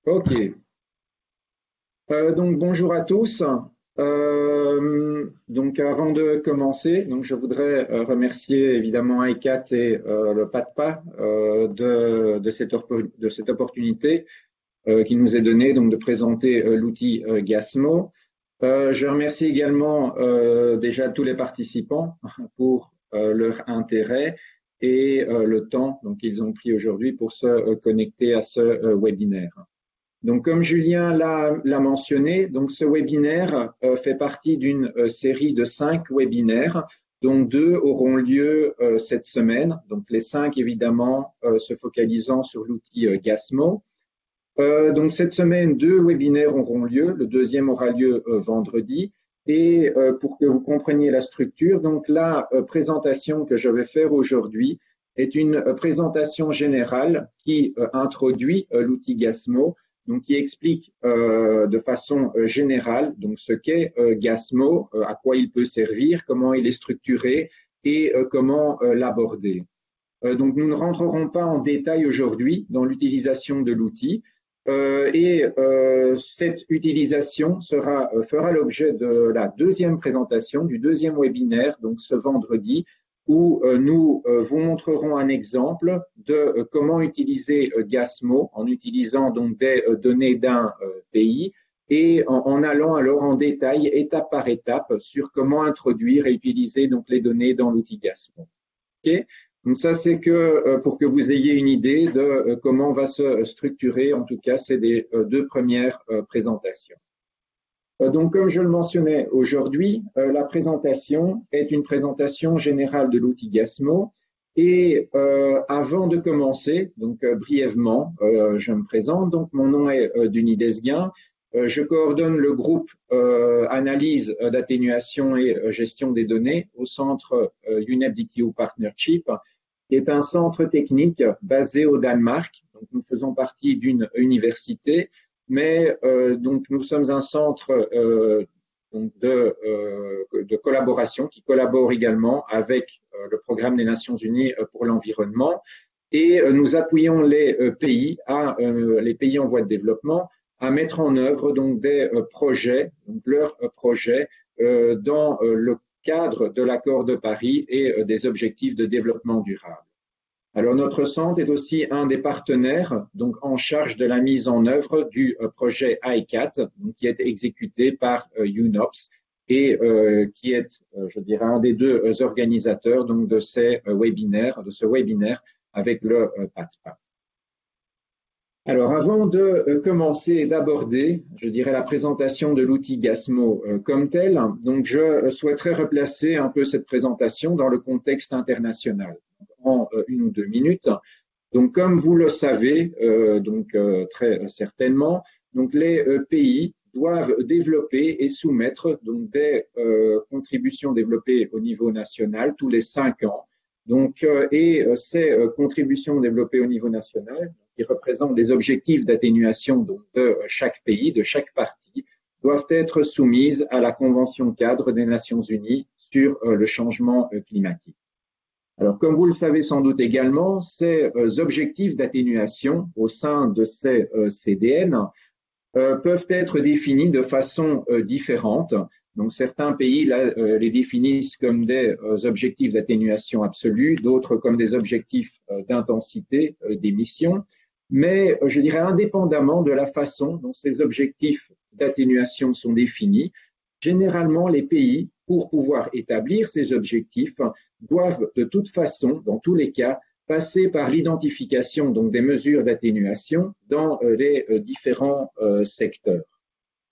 Ok. Donc bonjour à tous. Donc avant de commencer, donc je voudrais remercier évidemment ICAT et le PATPA de cette opportunité qui nous est donnée donc de présenter l'outil Gasmo. Je remercie également déjà tous les participants pour leur intérêt et le temps donc qu'ils ont pris aujourd'hui pour se connecter à ce webinaire. Donc, comme Julien l'a mentionné, donc ce webinaire fait partie d'une série de 5 webinaires, dont 2 auront lieu cette semaine. Donc, les 5 évidemment se focalisant sur l'outil Gasmo. Donc, cette semaine, 2 webinaires auront lieu. Le deuxième aura lieu vendredi. Et pour que vous compreniez la structure, donc la présentation que je vais faire aujourd'hui est une présentation générale qui introduit l'outil Gasmo, donc qui explique de façon générale donc ce qu'est Gasmo, à quoi il peut servir, comment il est structuré et comment l'aborder. Donc nous ne rentrerons pas en détail aujourd'hui dans l'utilisation de l'outil cette utilisation fera l'objet de la deuxième présentation, du deuxième webinaire, donc ce vendredi, où nous vous montrerons un exemple de comment utiliser Gasmo en utilisant donc des données d'un pays et en allant alors en détail étape par étape sur comment introduire et utiliser donc les données dans l'outil Gasmo. Okay. Donc ça, c'est que pour que vous ayez une idée de comment va se structurer, en tout cas, c'est des 2 premières présentations. Donc, comme je le mentionnais aujourd'hui, la présentation est une présentation générale de l'outil Gasmo. Et avant de commencer, donc brièvement, je me présente. Donc, mon nom est Denis Desguin. Je coordonne le groupe analyse d'atténuation et gestion des données au centre UNEP DTU Partnership, qui est un centre technique basé au Danemark. Donc, nous faisons partie d'une université, mais donc nous sommes un centre donc de collaboration qui collabore également avec le programme des Nations Unies pour l'environnement. Et nous appuyons les pays en voie de développement à mettre en œuvre donc des projets, donc leurs projets dans le cadre de l'accord de Paris et des objectifs de développement durable. Alors notre centre est aussi un des partenaires donc en charge de la mise en œuvre du projet ICAT, donc, qui est exécuté par UNOPS et qui est, je dirais, un des 2 organisateurs donc de ce webinaire avec le PATPA. Alors, avant de commencer et d'aborder, je dirais, la présentation de l'outil Gasmo comme tel, donc je souhaiterais replacer un peu cette présentation dans le contexte international en 1 ou 2 minutes. Donc, comme vous le savez, très certainement, donc les pays doivent développer et soumettre donc des contributions développées au niveau national tous les 5 ans. Donc, ces contributions développées au niveau national, qui représentent des objectifs d'atténuation de chaque pays, de chaque partie, doivent être soumises à la Convention cadre des Nations Unies sur le changement climatique. Alors, comme vous le savez sans doute également, ces objectifs d'atténuation au sein de ces CDN peuvent être définis de façon différente. Donc, certains pays les définissent comme des objectifs d'atténuation absolue, d'autres comme des objectifs d'intensité d'émissions. Mais je dirais indépendamment de la façon dont ces objectifs d'atténuation sont définis, généralement les pays, pour pouvoir établir ces objectifs, doivent de toute façon, dans tous les cas, passer par l'identification donc des mesures d'atténuation dans les différents secteurs.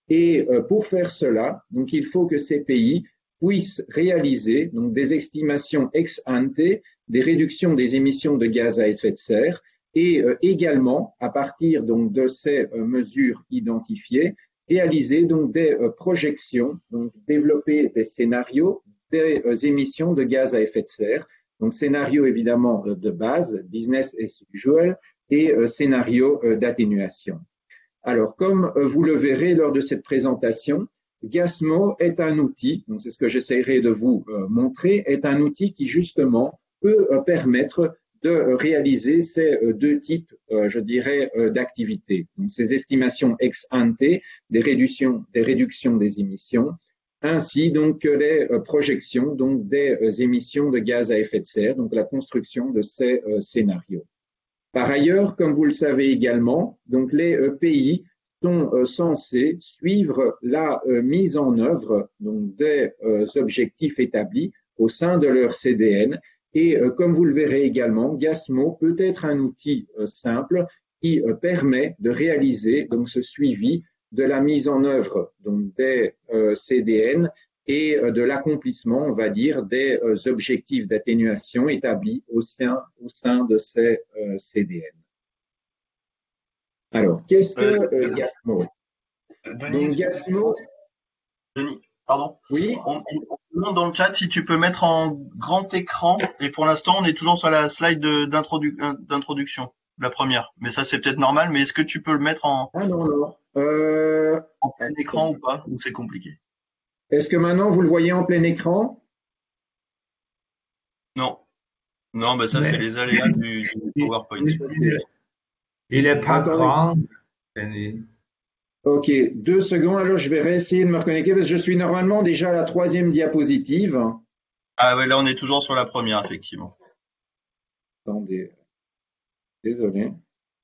Et pour faire cela, donc il faut que ces pays puissent réaliser donc des estimations ex ante des réductions des émissions de gaz à effet de serre et également à partir donc de ces mesures identifiées, réaliser donc des projections, donc développer des scénarios des émissions de gaz à effet de serre. Donc scénario évidemment de base, business as usual, et scénario d'atténuation. Alors, comme vous le verrez lors de cette présentation, Gasmo est un outil, donc c'est ce que j'essaierai de vous montrer, est un outil qui justement peut permettre de réaliser ces deux types, je dirais, d'activités. Donc, ces estimations ex ante des réductions des émissions, ainsi donc que les projections donc des émissions de gaz à effet de serre, donc la construction de ces scénarios. Par ailleurs, comme vous le savez également, donc les pays sont censés suivre la mise en œuvre donc des objectifs établis au sein de leur CDN. Et comme vous le verrez également, Gasmo peut être un outil simple qui permet de réaliser donc ce suivi de la mise en œuvre donc des CDN et de l'accomplissement, on va dire, des objectifs d'atténuation établis au sein de ces CDN. Alors, qu'est-ce que Gasmo? Denis, Gasmo, Denis, pardon. oui. On demande dans le chat si tu peux mettre en grand écran. Et pour l'instant, on est toujours sur la slide d'introduction, la première. Mais ça, c'est peut-être normal. Mais est-ce que tu peux le mettre en plein écran ou pas? Ou c'est compliqué? Est-ce que maintenant vous le voyez en plein écran? Non. Non, bah ça, c'est les aléas du PowerPoint. Il est pas grand. Ok, 2 secondes, alors je vais réessayer de me reconnecter parce que je suis normalement déjà à la 3e diapositive. Ah ouais, là on est toujours sur la première, effectivement. Attendez, désolé.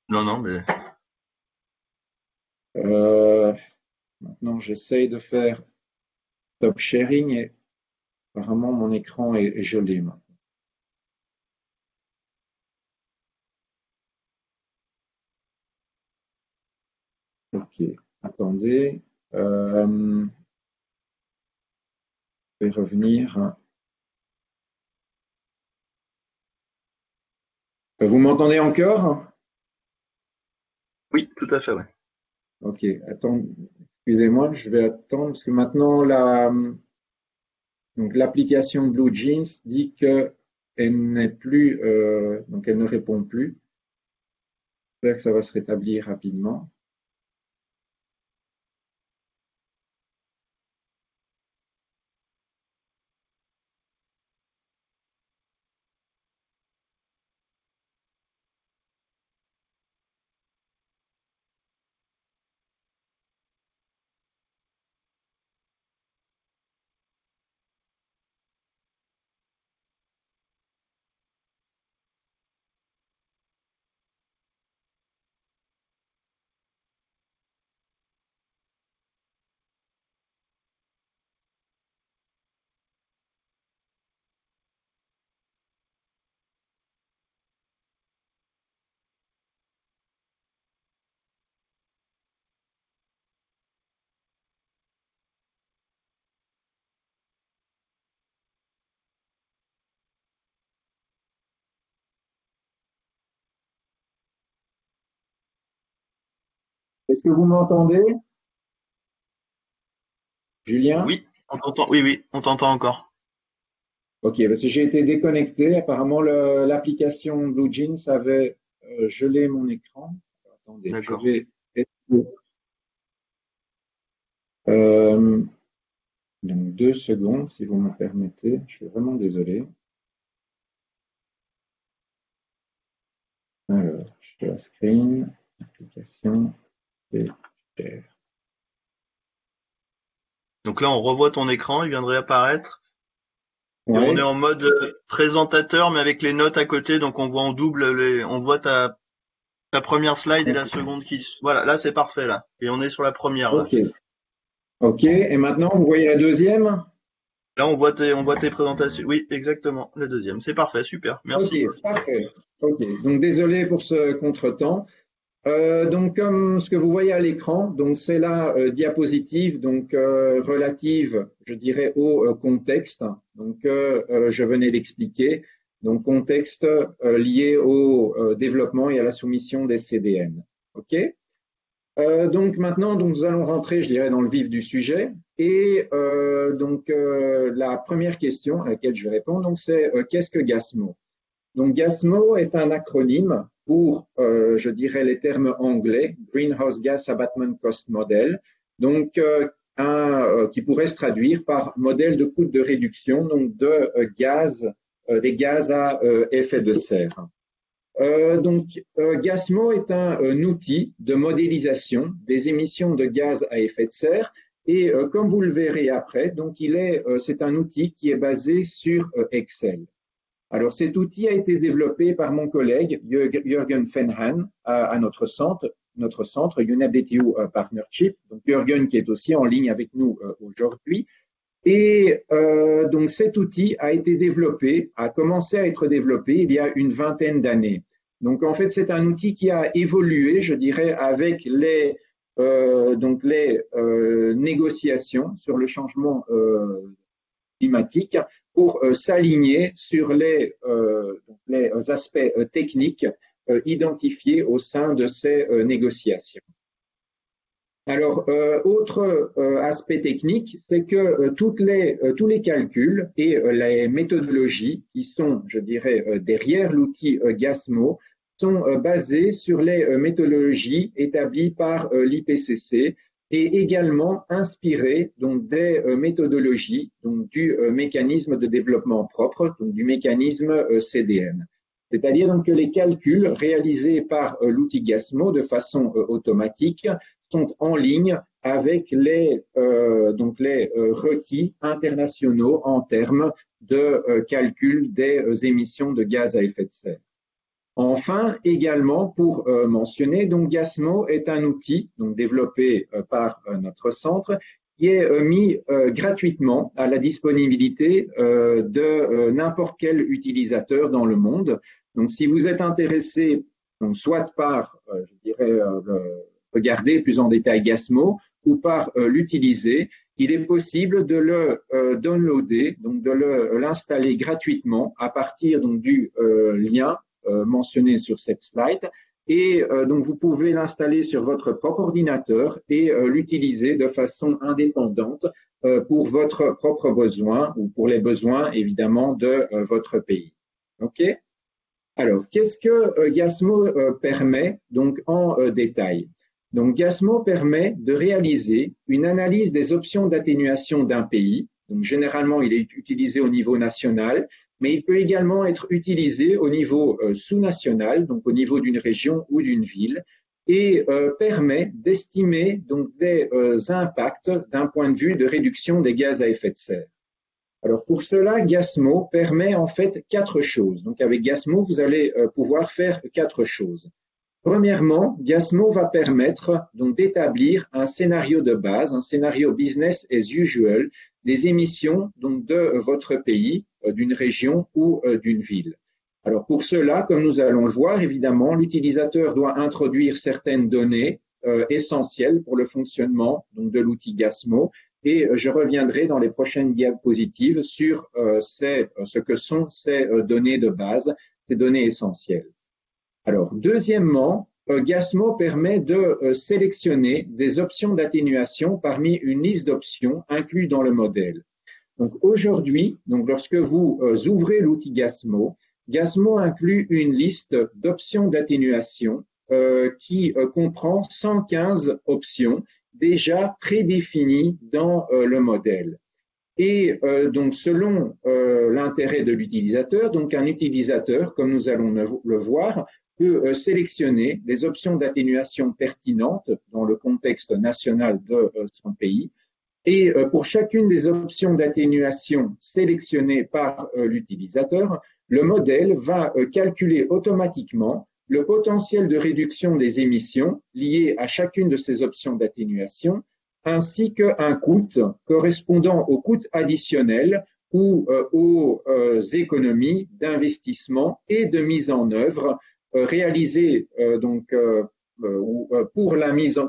Non, mais... Maintenant j'essaye de faire stop sharing et apparemment mon écran est gelé maintenant. Ok, attendez. Je vais revenir. Vous m'entendez encore? Oui, tout à fait, ouais. Ok, attends, excusez-moi, je vais attendre parce que maintenant l'application BlueJeans dit qu'elle n'est plus, donc elle ne répond plus. J'espère que ça va se rétablir rapidement. Est-ce que vous m'entendez, Julien? Oui, on t'entend. Oui, on t'entend encore. Ok, parce que j'ai été déconnecté. Apparemment, l'application BlueJeans avait gelé mon écran. Attendez, je D'accord. vais essayer. Donc 2 secondes, si vous me permettez. Je suis vraiment désolé. Alors, share screen, application et share. Donc là, on revoit ton écran, il vient de réapparaître. Et Ouais. on est en mode présentateur, mais avec les notes à côté, donc on voit en double, on voit ta première slide et la seconde qui... Voilà, là c'est parfait, là. Et on est sur la première, là. Ok. Ok, et maintenant, vous voyez la deuxième? Là, on voit tes présentations. Oui, exactement, la deuxième. C'est parfait, super, merci. Ok, parfait. Ok, donc désolé pour ce contretemps. Donc, comme ce que vous voyez à l'écran, donc c'est la diapositive donc relative, je dirais, au contexte. Donc, je venais d'expliquer. Donc, contexte lié au développement et à la soumission des CDN. Ok. Donc maintenant, donc nous allons rentrer, je dirais, dans le vif du sujet. Et la première question à laquelle je vais répondre, donc c'est qu'est-ce que GASMO? Donc GASMO est un acronyme pour, je dirais, les termes anglais, Greenhouse Gas Abatement Cost Model, donc qui pourrait se traduire par modèle de coût de réduction donc de gaz, des gaz à effet de serre. Gasmo est un outil de modélisation des émissions de gaz à effet de serre et comme vous le verrez après, c'est un outil qui est basé sur Excel. Alors cet outil a été développé par mon collègue Jürgen Fenhan à notre centre UNABTU Partnership, donc Jürgen qui est aussi en ligne avec nous aujourd'hui. Et donc cet outil a commencé à être développé il y a une vingtaine d'années. Donc en fait c'est un outil qui a évolué, je dirais, avec les négociations sur le changement climatique pour s'aligner sur les aspects techniques identifiés au sein de ces négociations. Alors, autre aspect technique, c'est que tous les calculs et les méthodologies qui sont, je dirais, derrière l'outil Gasmo sont basés sur les méthodologies établies par l'IPCC et également inspirés donc des méthodologies donc du mécanisme de développement propre, donc du mécanisme CDM. C'est-à-dire donc que les calculs réalisés par l'outil Gasmo de façon automatique sont en ligne avec les requis internationaux en termes de calcul des émissions de gaz à effet de serre. Enfin, également pour mentionner, donc Gasmo est un outil donc développé par notre centre qui est mis gratuitement à la disponibilité de n'importe quel utilisateur dans le monde. Donc, si vous êtes intéressé, donc soit par, je dirais, regarder plus en détail Gasmo ou par l'utiliser, il est possible de le downloader, donc de l'installer gratuitement à partir donc du lien mentionné sur cette slide. Et donc vous pouvez l'installer sur votre propre ordinateur et l'utiliser de façon indépendante pour votre propre besoin ou pour les besoins évidemment de votre pays. OK? Alors, qu'est-ce que Gasmo permet donc en détail? Donc Gasmo permet de réaliser une analyse des options d'atténuation d'un pays. Donc généralement, il est utilisé au niveau national, mais il peut également être utilisé au niveau sous-national, donc au niveau d'une région ou d'une ville, et permet d'estimer donc des impacts d'un point de vue de réduction des gaz à effet de serre. Alors pour cela, Gasmo permet en fait 4 choses. Donc avec Gasmo, vous allez pouvoir faire 4 choses. Premièrement, Gasmo va permettre donc d'établir un scénario de base, un scénario business as usual des émissions donc de votre pays, d'une région ou d'une ville. Alors pour cela, comme nous allons le voir, évidemment, l'utilisateur doit introduire certaines données essentielles pour le fonctionnement donc de l'outil Gasmo et je reviendrai dans les prochaines diapositives sur ce que sont ces données de base, ces données essentielles. Alors, deuxièmement, Gasmo permet de sélectionner des options d'atténuation parmi une liste d'options incluses dans le modèle. Donc aujourd'hui, lorsque vous ouvrez l'outil Gasmo, Gasmo inclut une liste d'options d'atténuation qui comprend 115 options déjà prédéfinies dans le modèle. Et donc selon l'intérêt de l'utilisateur, donc un utilisateur, comme nous allons le voir, peut sélectionner les options d'atténuation pertinentes dans le contexte national de son pays. Et pour chacune des options d'atténuation sélectionnées par l'utilisateur, le modèle va calculer automatiquement le potentiel de réduction des émissions liées à chacune de ces options d'atténuation, ainsi qu'un coût correspondant au coût additionnel ou aux économies d'investissement et de mise en œuvre réalisées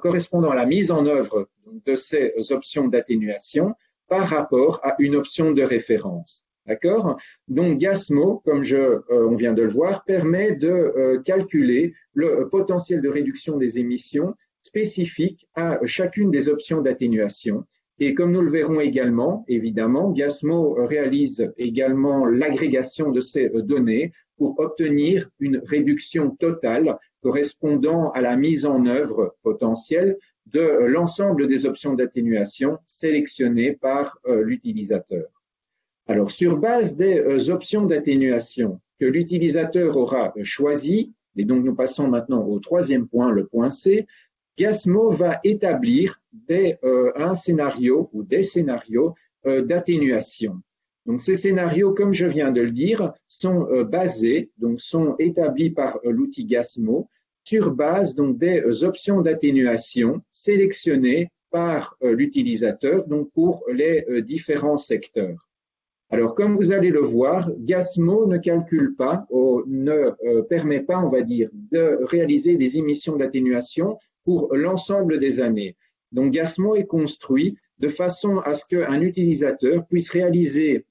correspondant à la mise en œuvre de ces options d'atténuation par rapport à une option de référence. D'accord? Donc Gasmo, comme on vient de le voir, permet de calculer le potentiel de réduction des émissions spécifique à chacune des options d'atténuation. Et comme nous le verrons également, évidemment, Gasmo réalise également l'agrégation de ces données pour obtenir une réduction totale correspondant à la mise en œuvre potentielle de l'ensemble des options d'atténuation sélectionnées par l'utilisateur. Alors, sur base des options d'atténuation que l'utilisateur aura choisies, Et donc, nous passons maintenant au troisième point, le point C. Gasmo va établir un scénario ou des scénarios d'atténuation. Donc, ces scénarios, comme je viens de le dire, sont basés, donc sont établis par l'outil Gasmo sur base donc des options d'atténuation sélectionnées par l'utilisateur donc pour les différents secteurs. Alors, comme vous allez le voir, Gasmo ne calcule pas, ou ne permet pas, on va dire, de réaliser des émissions d'atténuation pour l'ensemble des années. Donc, Gasmo est construit de façon à ce qu'un utilisateur puisse réaliser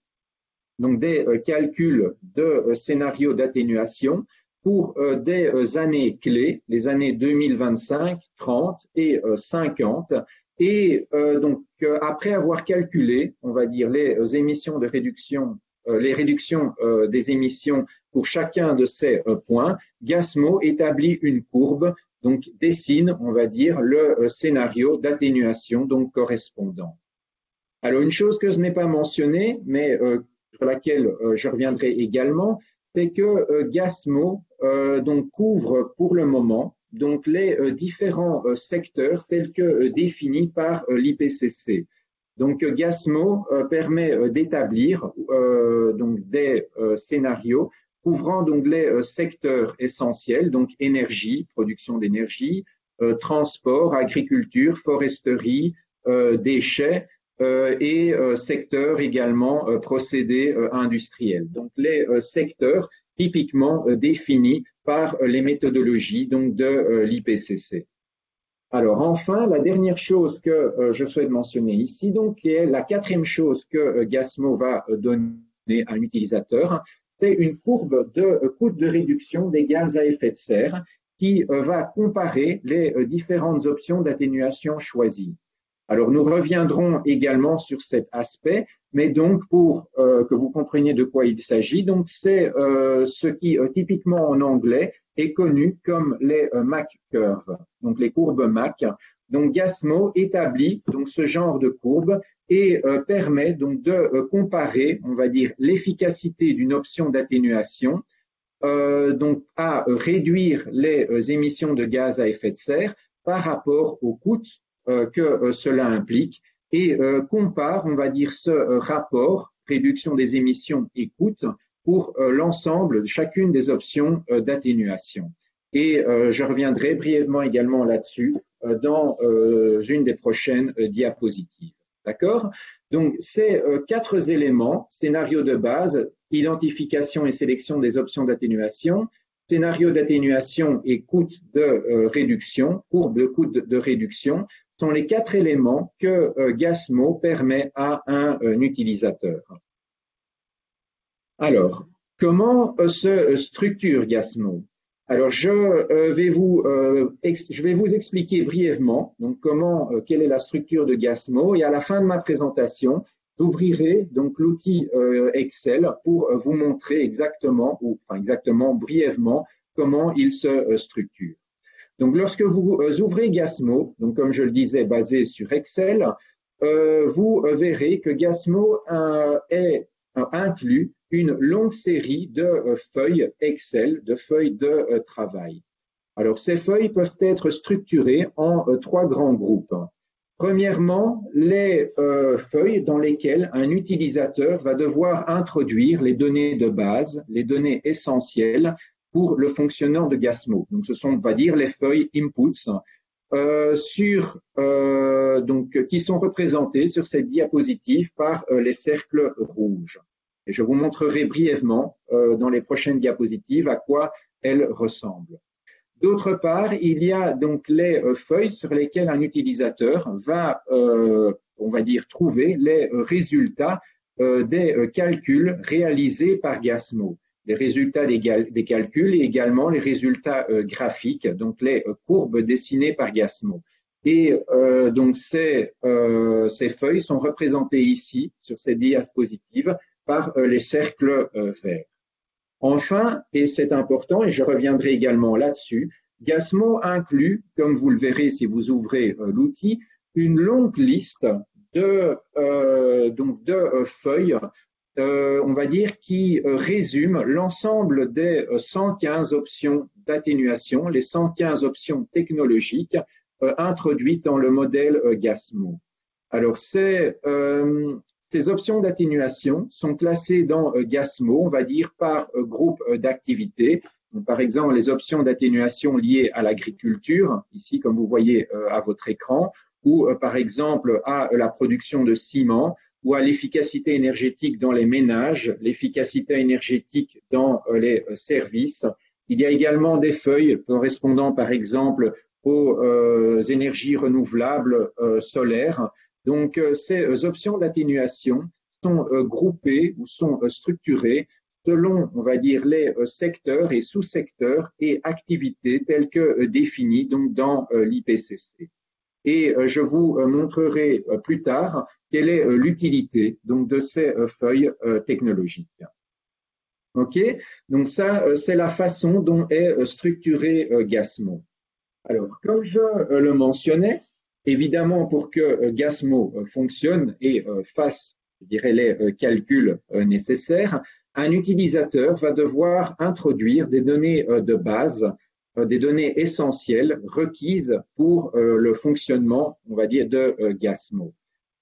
donc, des calculs de scénarios d'atténuation pour des années clés, les années 2025, 30 et 50. Et donc, après avoir calculé, on va dire, les émissions de réduction, les réductions des émissions pour chacun de ces points, Gasmo établit une courbe, donc dessine, on va dire, le scénario d'atténuation donc correspondant. Alors, une chose que je n'ai pas mentionnée, mais sur laquelle je reviendrai également, c'est que Gasmo donc couvre pour le moment donc les différents secteurs tels que définis par l'IPCC. Donc Gasmo permet d'établir donc des scénarios couvrant donc les secteurs essentiels, donc énergie, production d'énergie, transport, agriculture, foresterie, déchets et secteurs également procédés industriels. Donc les secteurs typiquement définis par les méthodologies donc de l'IPCC. Alors enfin, la dernière chose que je souhaite mentionner ici, donc, qui est la quatrième chose que Gasmo va donner à un utilisateur, c'est une courbe de coût de réduction des gaz à effet de serre qui va comparer les différentes options d'atténuation choisies. Alors, nous reviendrons également sur cet aspect, mais donc pour que vous compreniez de quoi il s'agit, donc c'est ce qui typiquement en anglais est connu comme les Mach curves, donc les courbes Mach. Donc Gasmo établit donc ce genre de courbe et permet donc de comparer, on va dire, l'efficacité d'une option d'atténuation donc à réduire les émissions de gaz à effet de serre par rapport au coût que cela implique et compare, on va dire, ce rapport réduction des émissions et coût pour l'ensemble de chacune des options d'atténuation. Et je reviendrai brièvement également là-dessus dans une des prochaines diapositives. D'accord? Donc, ces quatre éléments, scénario de base, identification et sélection des options d'atténuation, scénario d'atténuation et coût de réduction, courbe de coût de réduction, sont les quatre éléments que Gasmo permet à un utilisateur. Alors, comment se structure Gasmo? Alors, je vais vous expliquer brièvement donc quelle est la structure de Gasmo et à la fin de ma présentation, j'ouvrirai donc l'outil Excel pour vous montrer exactement brièvement comment il se structure. Donc, lorsque vous ouvrez Gasmo, donc comme je le disais, basé sur Excel, vous verrez que Gasmo inclut une longue série de feuilles Excel, de feuilles de travail. Alors, ces feuilles peuvent être structurées en trois grands groupes. Premièrement, les feuilles dans lesquelles un utilisateur va devoir introduire les données de base, les données essentielles pour le fonctionnement de Gasmo. Donc, ce sont, on va dire, les feuilles inputs qui sont représentées sur cette diapositive par les cercles rouges. Et je vous montrerai brièvement dans les prochaines diapositives à quoi elles ressemblent. D'autre part, il y a donc les feuilles sur lesquelles un utilisateur va, on va dire, trouver les résultats des calculs réalisés par Gasmo. Les résultats des calculs et également les résultats graphiques, donc les courbes dessinées par Gasmo. Et donc ces feuilles sont représentées ici sur cette diapositive par les cercles verts. Enfin, et c'est important, et je reviendrai également là-dessus, Gasmo inclut, comme vous le verrez si vous ouvrez l'outil, une longue liste de feuilles on va dire, qui résume l'ensemble des 115 options d'atténuation, les 115 options technologiques introduites dans le modèle GASMO. Alors, ces options d'atténuation sont classées dans GASMO, on va dire, par groupe d'activités. Par exemple, les options d'atténuation liées à l'agriculture, ici, comme vous voyez à votre écran, ou par exemple à la production de ciment, ou à l'efficacité énergétique dans les ménages, l'efficacité énergétique dans les services. Il y a également des feuilles correspondant, par exemple, aux énergies renouvelables solaires. Donc, ces options d'atténuation sont groupées ou sont structurées selon, on va dire, les secteurs et sous-secteurs et activités telles que définies donc dans l'IPCC. Et je vous montrerai plus tard quelle est l'utilité donc de ces feuilles technologiques. Ok, donc ça c'est la façon dont est structuré GASMO. Alors, comme je le mentionnais, évidemment pour que GASMO fonctionne et fasse, je dirais, les calculs nécessaires, un utilisateur va devoir introduire des données de base, des données essentielles requises pour le fonctionnement, on va dire, de GASMO.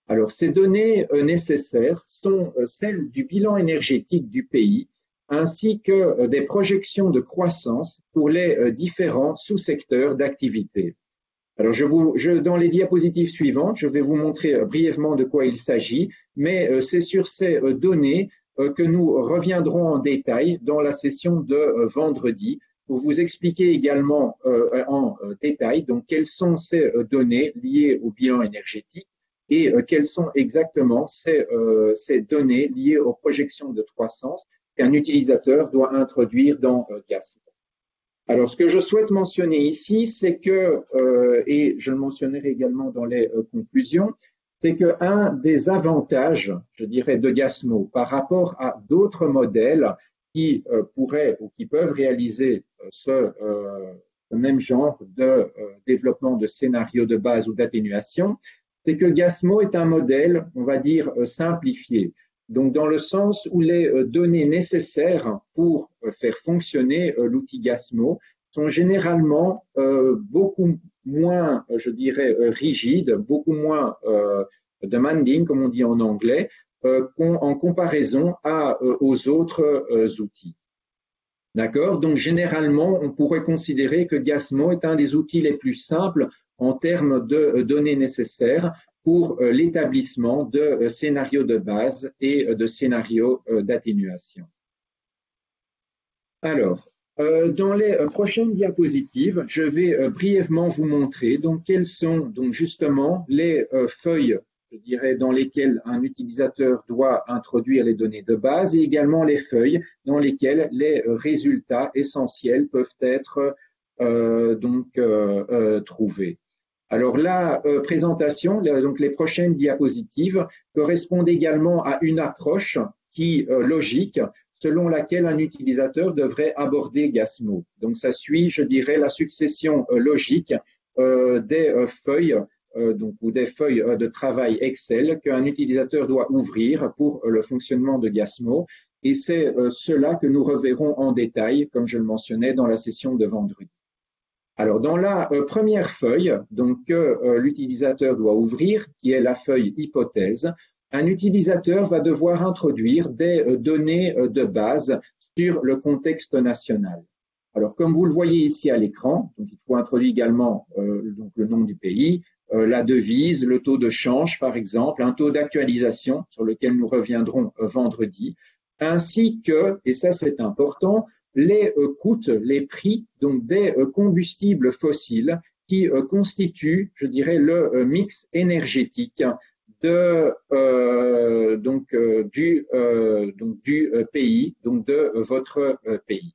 Alors, ces données nécessaires sont celles du bilan énergétique du pays, ainsi que des projections de croissance pour les différents sous-secteurs d'activité. Alors, dans les diapositives suivantes, je vais vous montrer brièvement de quoi il s'agit, mais c'est sur ces données que nous reviendrons en détail dans la session de vendredi pour vous expliquer également en détail donc quelles sont ces données liées au bilan énergétique et quelles sont exactement ces données liées aux projections de croissance qu'un utilisateur doit introduire dans GASMO. Alors, ce que je souhaite mentionner ici, c'est que, et je le mentionnerai également dans les conclusions, c'est qu'un des avantages, je dirais, de GASMO par rapport à d'autres modèles qui pourraient ou qui peuvent réaliser ce même genre de développement de scénarios de base ou d'atténuation, c'est que GASMO est un modèle, on va dire, simplifié. Donc, dans le sens où les données nécessaires pour faire fonctionner l'outil GASMO sont généralement beaucoup moins, je dirais, rigides, beaucoup moins demanding, comme on dit en anglais, en comparaison aux autres outils. D'accord? Donc, généralement, on pourrait considérer que GASMO est un des outils les plus simples en termes de données nécessaires pour l'établissement de scénarios de base et de scénarios d'atténuation. Alors, dans les prochaines diapositives, je vais brièvement vous montrer donc quelles sont donc justement les feuilles, je dirais, dans lesquelles un utilisateur doit introduire les données de base et également les feuilles dans lesquelles les résultats essentiels peuvent être trouvés. Alors la présentation, donc les prochaines diapositives, correspondent également à une approche logique selon laquelle un utilisateur devrait aborder GASMO. Donc ça suit, je dirais, la succession logique des feuilles ou des feuilles de travail Excel qu'un utilisateur doit ouvrir pour le fonctionnement de GASMO. Et c'est cela que nous reverrons en détail, comme je le mentionnais, dans la session de vendredi. Alors, dans la première feuille donc, que l'utilisateur doit ouvrir, qui est la feuille hypothèse, un utilisateur va devoir introduire des données de base sur le contexte national. Alors, comme vous le voyez ici à l'écran, donc il faut introduire également donc le nom du pays, la devise, le taux de change, par exemple, un taux d'actualisation sur lequel nous reviendrons vendredi, ainsi que, et ça c'est important, les coûts, les prix donc des combustibles fossiles qui constituent, je dirais, le mix énergétique du pays, donc de votre pays.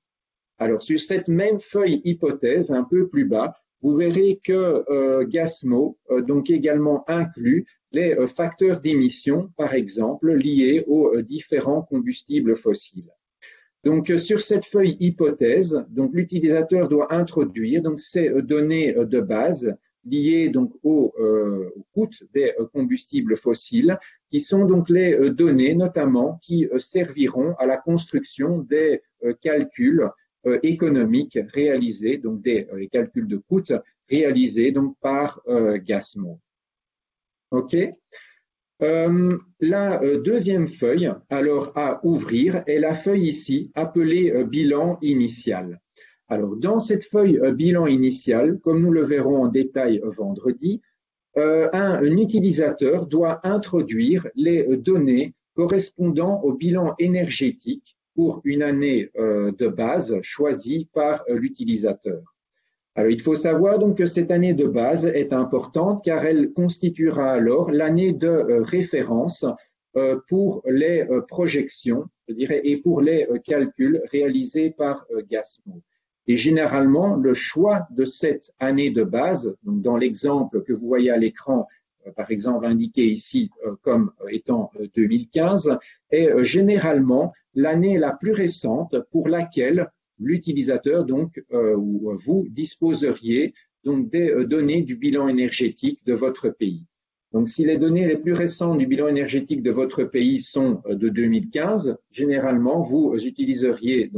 Alors, sur cette même feuille hypothèse, un peu plus bas, vous verrez que GASMO donc également inclut les facteurs d'émission, par exemple, liés aux différents combustibles fossiles. Donc, sur cette feuille hypothèse, donc l'utilisateur doit introduire donc ces données de base liées donc au coût des combustibles fossiles, qui sont donc les données notamment qui serviront à la construction des calculs économiques réalisés, donc des calculs de coûts réalisés donc par Gasmo. OK. La deuxième feuille, alors à ouvrir, est la feuille ici appelée bilan initial. Alors, dans cette feuille bilan initial, comme nous le verrons en détail vendredi, un utilisateur doit introduire les données correspondant au bilan énergétique pour une année de base choisie par l'utilisateur. Alors, il faut savoir donc que cette année de base est importante car elle constituera alors l'année de référence pour les projections, je dirais, et pour les calculs réalisés par Gasmo. Et généralement, le choix de cette année de base, donc dans l'exemple que vous voyez à l'écran, par exemple indiqué ici comme étant 2015, est généralement l'année la plus récente pour laquelle l'utilisateur donc ou vous disposeriez donc des données du bilan énergétique de votre pays. Donc, si les données les plus récentes du bilan énergétique de votre pays sont de 2015, généralement vous utiliserez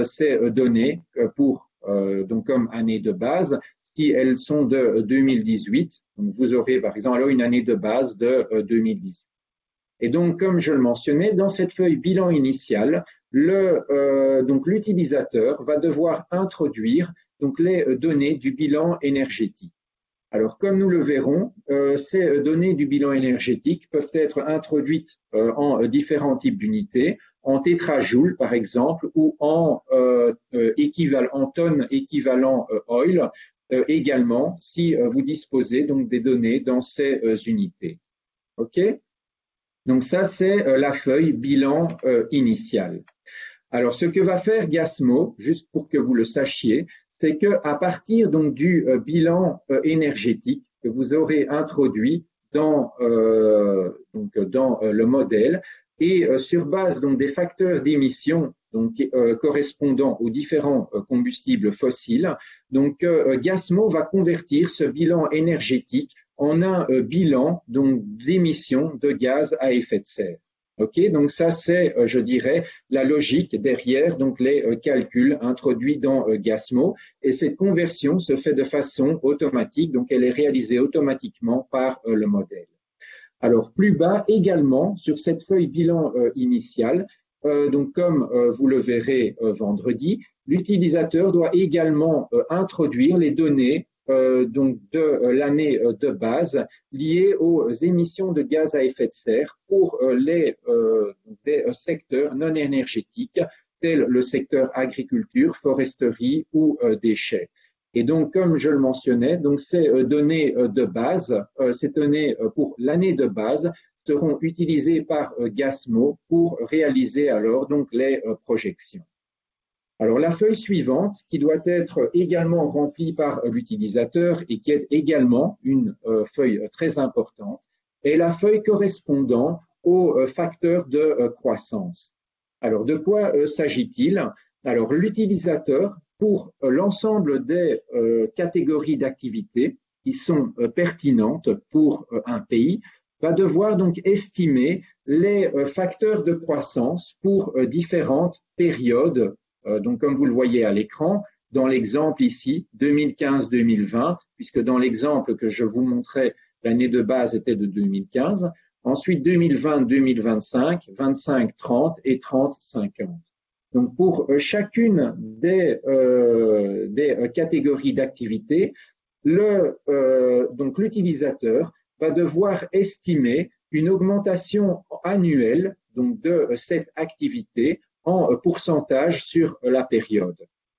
ces données pour donc comme année de base. Si elles sont de 2018, donc vous aurez par exemple alors une année de base de 2018. Et donc, comme je le mentionnais, dans cette feuille bilan initial, donc l'utilisateur va devoir introduire donc les données du bilan énergétique. Alors, comme nous le verrons, ces données du bilan énergétique peuvent être introduites en différents types d'unités, en tétrajoules par exemple, ou en tonnes équivalent oil également, si vous disposez donc des données dans ces unités. OK? Donc ça, c'est la feuille bilan initial. Alors, ce que va faire Gasmo, juste pour que vous le sachiez, c'est qu'à partir donc du bilan énergétique que vous aurez introduit dans le modèle et sur base donc des facteurs d'émission donc correspondant aux différents combustibles fossiles, donc Gasmo va convertir ce bilan énergétique en un bilan donc d'émissions de gaz à effet de serre. OK, donc ça c'est, je dirais, la logique derrière donc les calculs introduits dans Gasmo, et cette conversion se fait de façon automatique, donc elle est réalisée automatiquement par le modèle. Alors plus bas également sur cette feuille bilan initiale, donc comme vous le verrez vendredi, l'utilisateur doit également introduire les données donc de l'année de base liée aux émissions de gaz à effet de serre pour des secteurs non énergétiques tels le secteur agriculture, foresterie ou déchets. Et donc, comme je le mentionnais, donc ces données de base, ces données pour l'année de base seront utilisées par Gasmo pour réaliser alors donc les projections. Alors, la feuille suivante, qui doit être également remplie par l'utilisateur et qui est également une feuille très importante, est la feuille correspondant aux facteurs de croissance. Alors, de quoi s'agit-il? Alors, l'utilisateur, pour l'ensemble des catégories d'activités qui sont pertinentes pour un pays, va devoir donc estimer les facteurs de croissance pour différentes périodes. Donc, comme vous le voyez à l'écran, dans l'exemple ici, 2015-2020, puisque dans l'exemple que je vous montrais, l'année de base était de 2015. Ensuite, 2020-2025, 25-30 et 30-50. Donc, pour chacune des catégories d'activités, donc l'utilisateur va devoir estimer une augmentation annuelle donc de cette activité en pourcentage sur la période.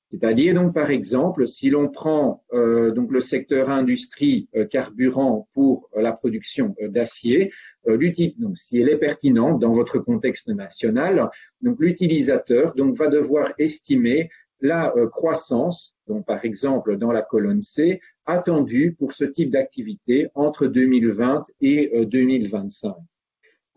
C'est-à-dire donc par exemple, si l'on prend donc le secteur industrie carburant pour la production d'acier, donc si elle est pertinente dans votre contexte national, donc l'utilisateur donc va devoir estimer la croissance, donc par exemple dans la colonne C, attendue pour ce type d'activité entre 2020 et 2025.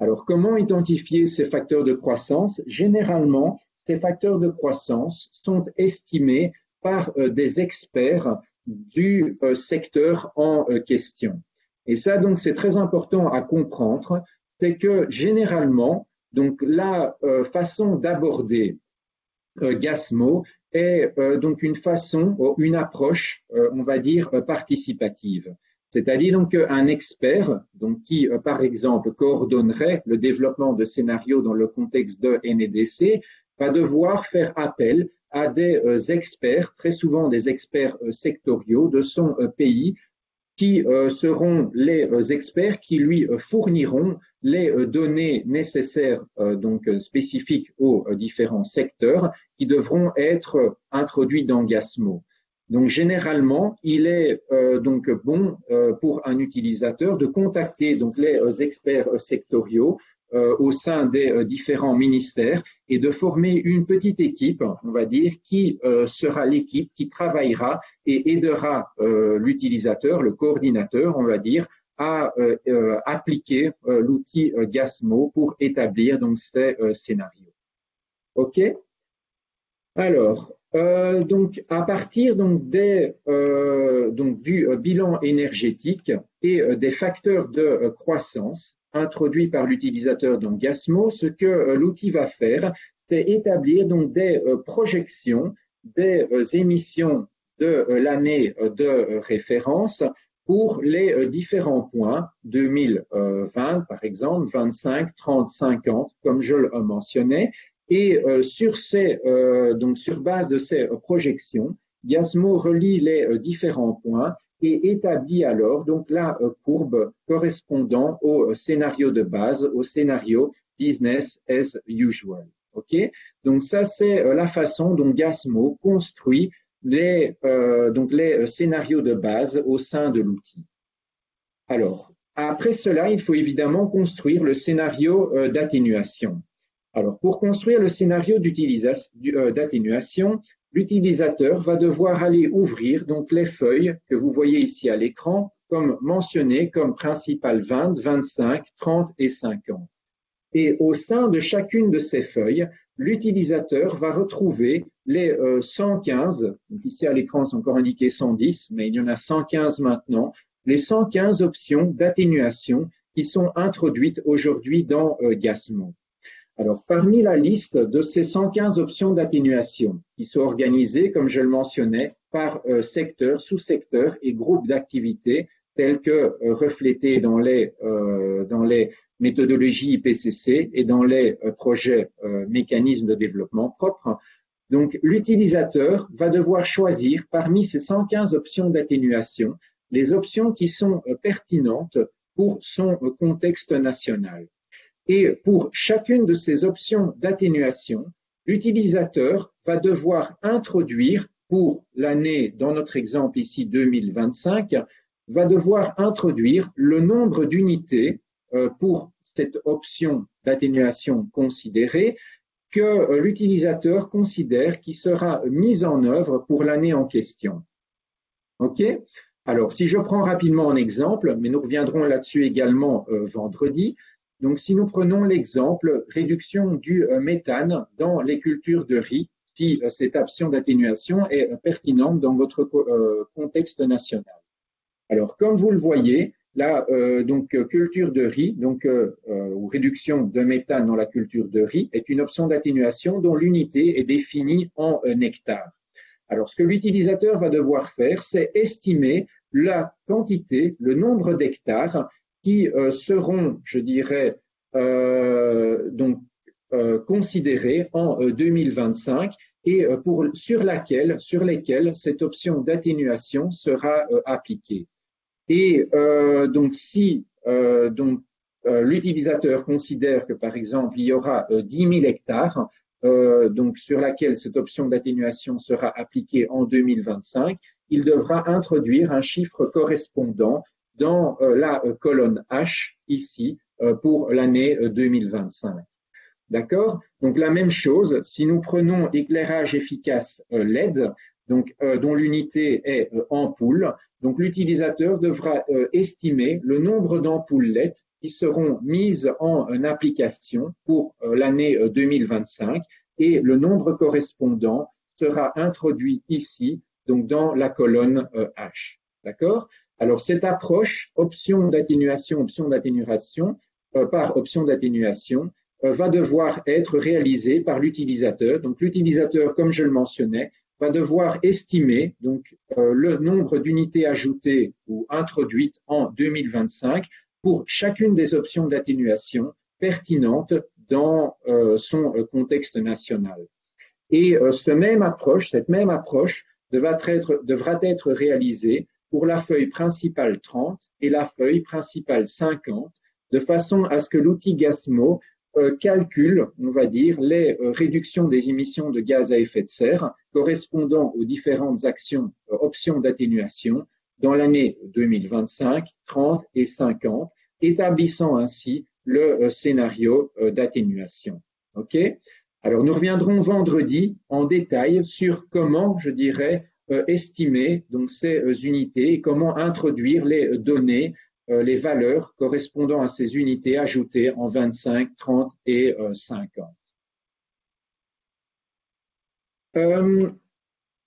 Alors, comment identifier ces facteurs de croissance? Généralement, ces facteurs de croissance sont estimés par des experts du secteur en question. Et ça, donc, c'est très important à comprendre, c'est que généralement, donc, la façon d'aborder Gasmo est donc une façon, une approche, on va dire, participative. C'est-à-dire donc un expert donc, qui, par exemple, coordonnerait le développement de scénarios dans le contexte de NEDC, va devoir faire appel à des experts, très souvent des experts sectoriaux de son pays, qui seront les experts qui lui fourniront les données nécessaires donc spécifiques aux différents secteurs qui devront être introduits dans Gasmo. Donc généralement, il est donc bon pour un utilisateur de contacter donc les experts sectoriaux au sein des différents ministères et de former une petite équipe, on va dire, qui sera l'équipe qui travaillera et aidera l'utilisateur, le coordinateur, on va dire, à appliquer l'outil Gasmo pour établir donc ces scénarios. OK? Alors, donc à partir donc du bilan énergétique et des facteurs de croissance introduits par l'utilisateur dans Gasmo, ce que l'outil va faire, c'est établir donc des projections des émissions de l'année de référence pour les différents points 2020 par exemple, 25, 30, 50 comme je le mentionnais. Et sur base de ces projections, Gasmo relie les différents points et établit alors donc la courbe correspondant au scénario de base, au scénario business as usual. Ok, donc ça c'est la façon dont Gasmo construit les scénarios de base au sein de l'outil. Alors après cela, il faut évidemment construire le scénario d'atténuation. Alors, pour construire le scénario d'atténuation, l'utilisateur va devoir aller ouvrir donc les feuilles que vous voyez ici à l'écran, comme mentionnées comme principales 20, 25, 30 et 50. Et au sein de chacune de ces feuilles, l'utilisateur va retrouver les 115, donc ici à l'écran c'est encore indiqué 110, mais il y en a 115 maintenant, les 115 options d'atténuation qui sont introduites aujourd'hui dans Gasmo. Alors, parmi la liste de ces 115 options d'atténuation, qui sont organisées, comme je le mentionnais, par secteur, sous-secteur et groupe d'activités, tels que reflétés dans les méthodologies IPCC et dans les projets mécanismes de développement propres. Donc, l'utilisateur va devoir choisir parmi ces 115 options d'atténuation les options qui sont pertinentes pour son contexte national. Et pour chacune de ces options d'atténuation, l'utilisateur va devoir introduire pour l'année, dans notre exemple ici 2025, va devoir introduire le nombre d'unités pour cette option d'atténuation considérée que l'utilisateur considère qui sera mise en œuvre pour l'année en question. OK? Alors, si je prends rapidement un exemple, mais nous reviendrons là-dessus également vendredi. Donc, si nous prenons l'exemple réduction du méthane dans les cultures de riz, si cette option d'atténuation est pertinente dans votre contexte national. Alors, comme vous le voyez, la culture de riz, ou réduction de méthane dans la culture de riz, est une option d'atténuation dont l'unité est définie en hectares. Alors, ce que l'utilisateur va devoir faire, c'est estimer la quantité, le nombre d'hectares qui seront, je dirais, considérés en 2025 et sur lesquels cette option d'atténuation sera appliquée. Et donc, si l'utilisateur considère que, par exemple, il y aura 10 000 hectares donc sur laquelle cette option d'atténuation sera appliquée en 2025, il devra introduire un chiffre correspondant dans la colonne H ici pour l'année 2025. D'accord? Donc la même chose, si nous prenons éclairage efficace LED, dont l'unité est ampoule, donc l'utilisateur devra estimer le nombre d'ampoules LED qui seront mises en application pour l'année 2025 et le nombre correspondant sera introduit ici donc dans la colonne H. D'accord? Alors, cette approche, option d'atténuation par option d'atténuation, va devoir être réalisée par l'utilisateur. Donc, l'utilisateur, comme je le mentionnais, va devoir estimer donc, le nombre d'unités ajoutées ou introduites en 2025 pour chacune des options d'atténuation pertinentes dans son contexte national. Et cette même approche devra être réalisée pour la feuille principale 30 et la feuille principale 50, de façon à ce que l'outil GASMO calcule, on va dire, les réductions des émissions de gaz à effet de serre correspondant aux différentes options d'atténuation dans l'année 2025, 30 et 50, établissant ainsi le scénario d'atténuation. OK? Alors, nous reviendrons vendredi en détail sur comment, je dirais, estimer donc ces unités et comment introduire les données, les valeurs correspondant à ces unités ajoutées en 25, 30 et 50.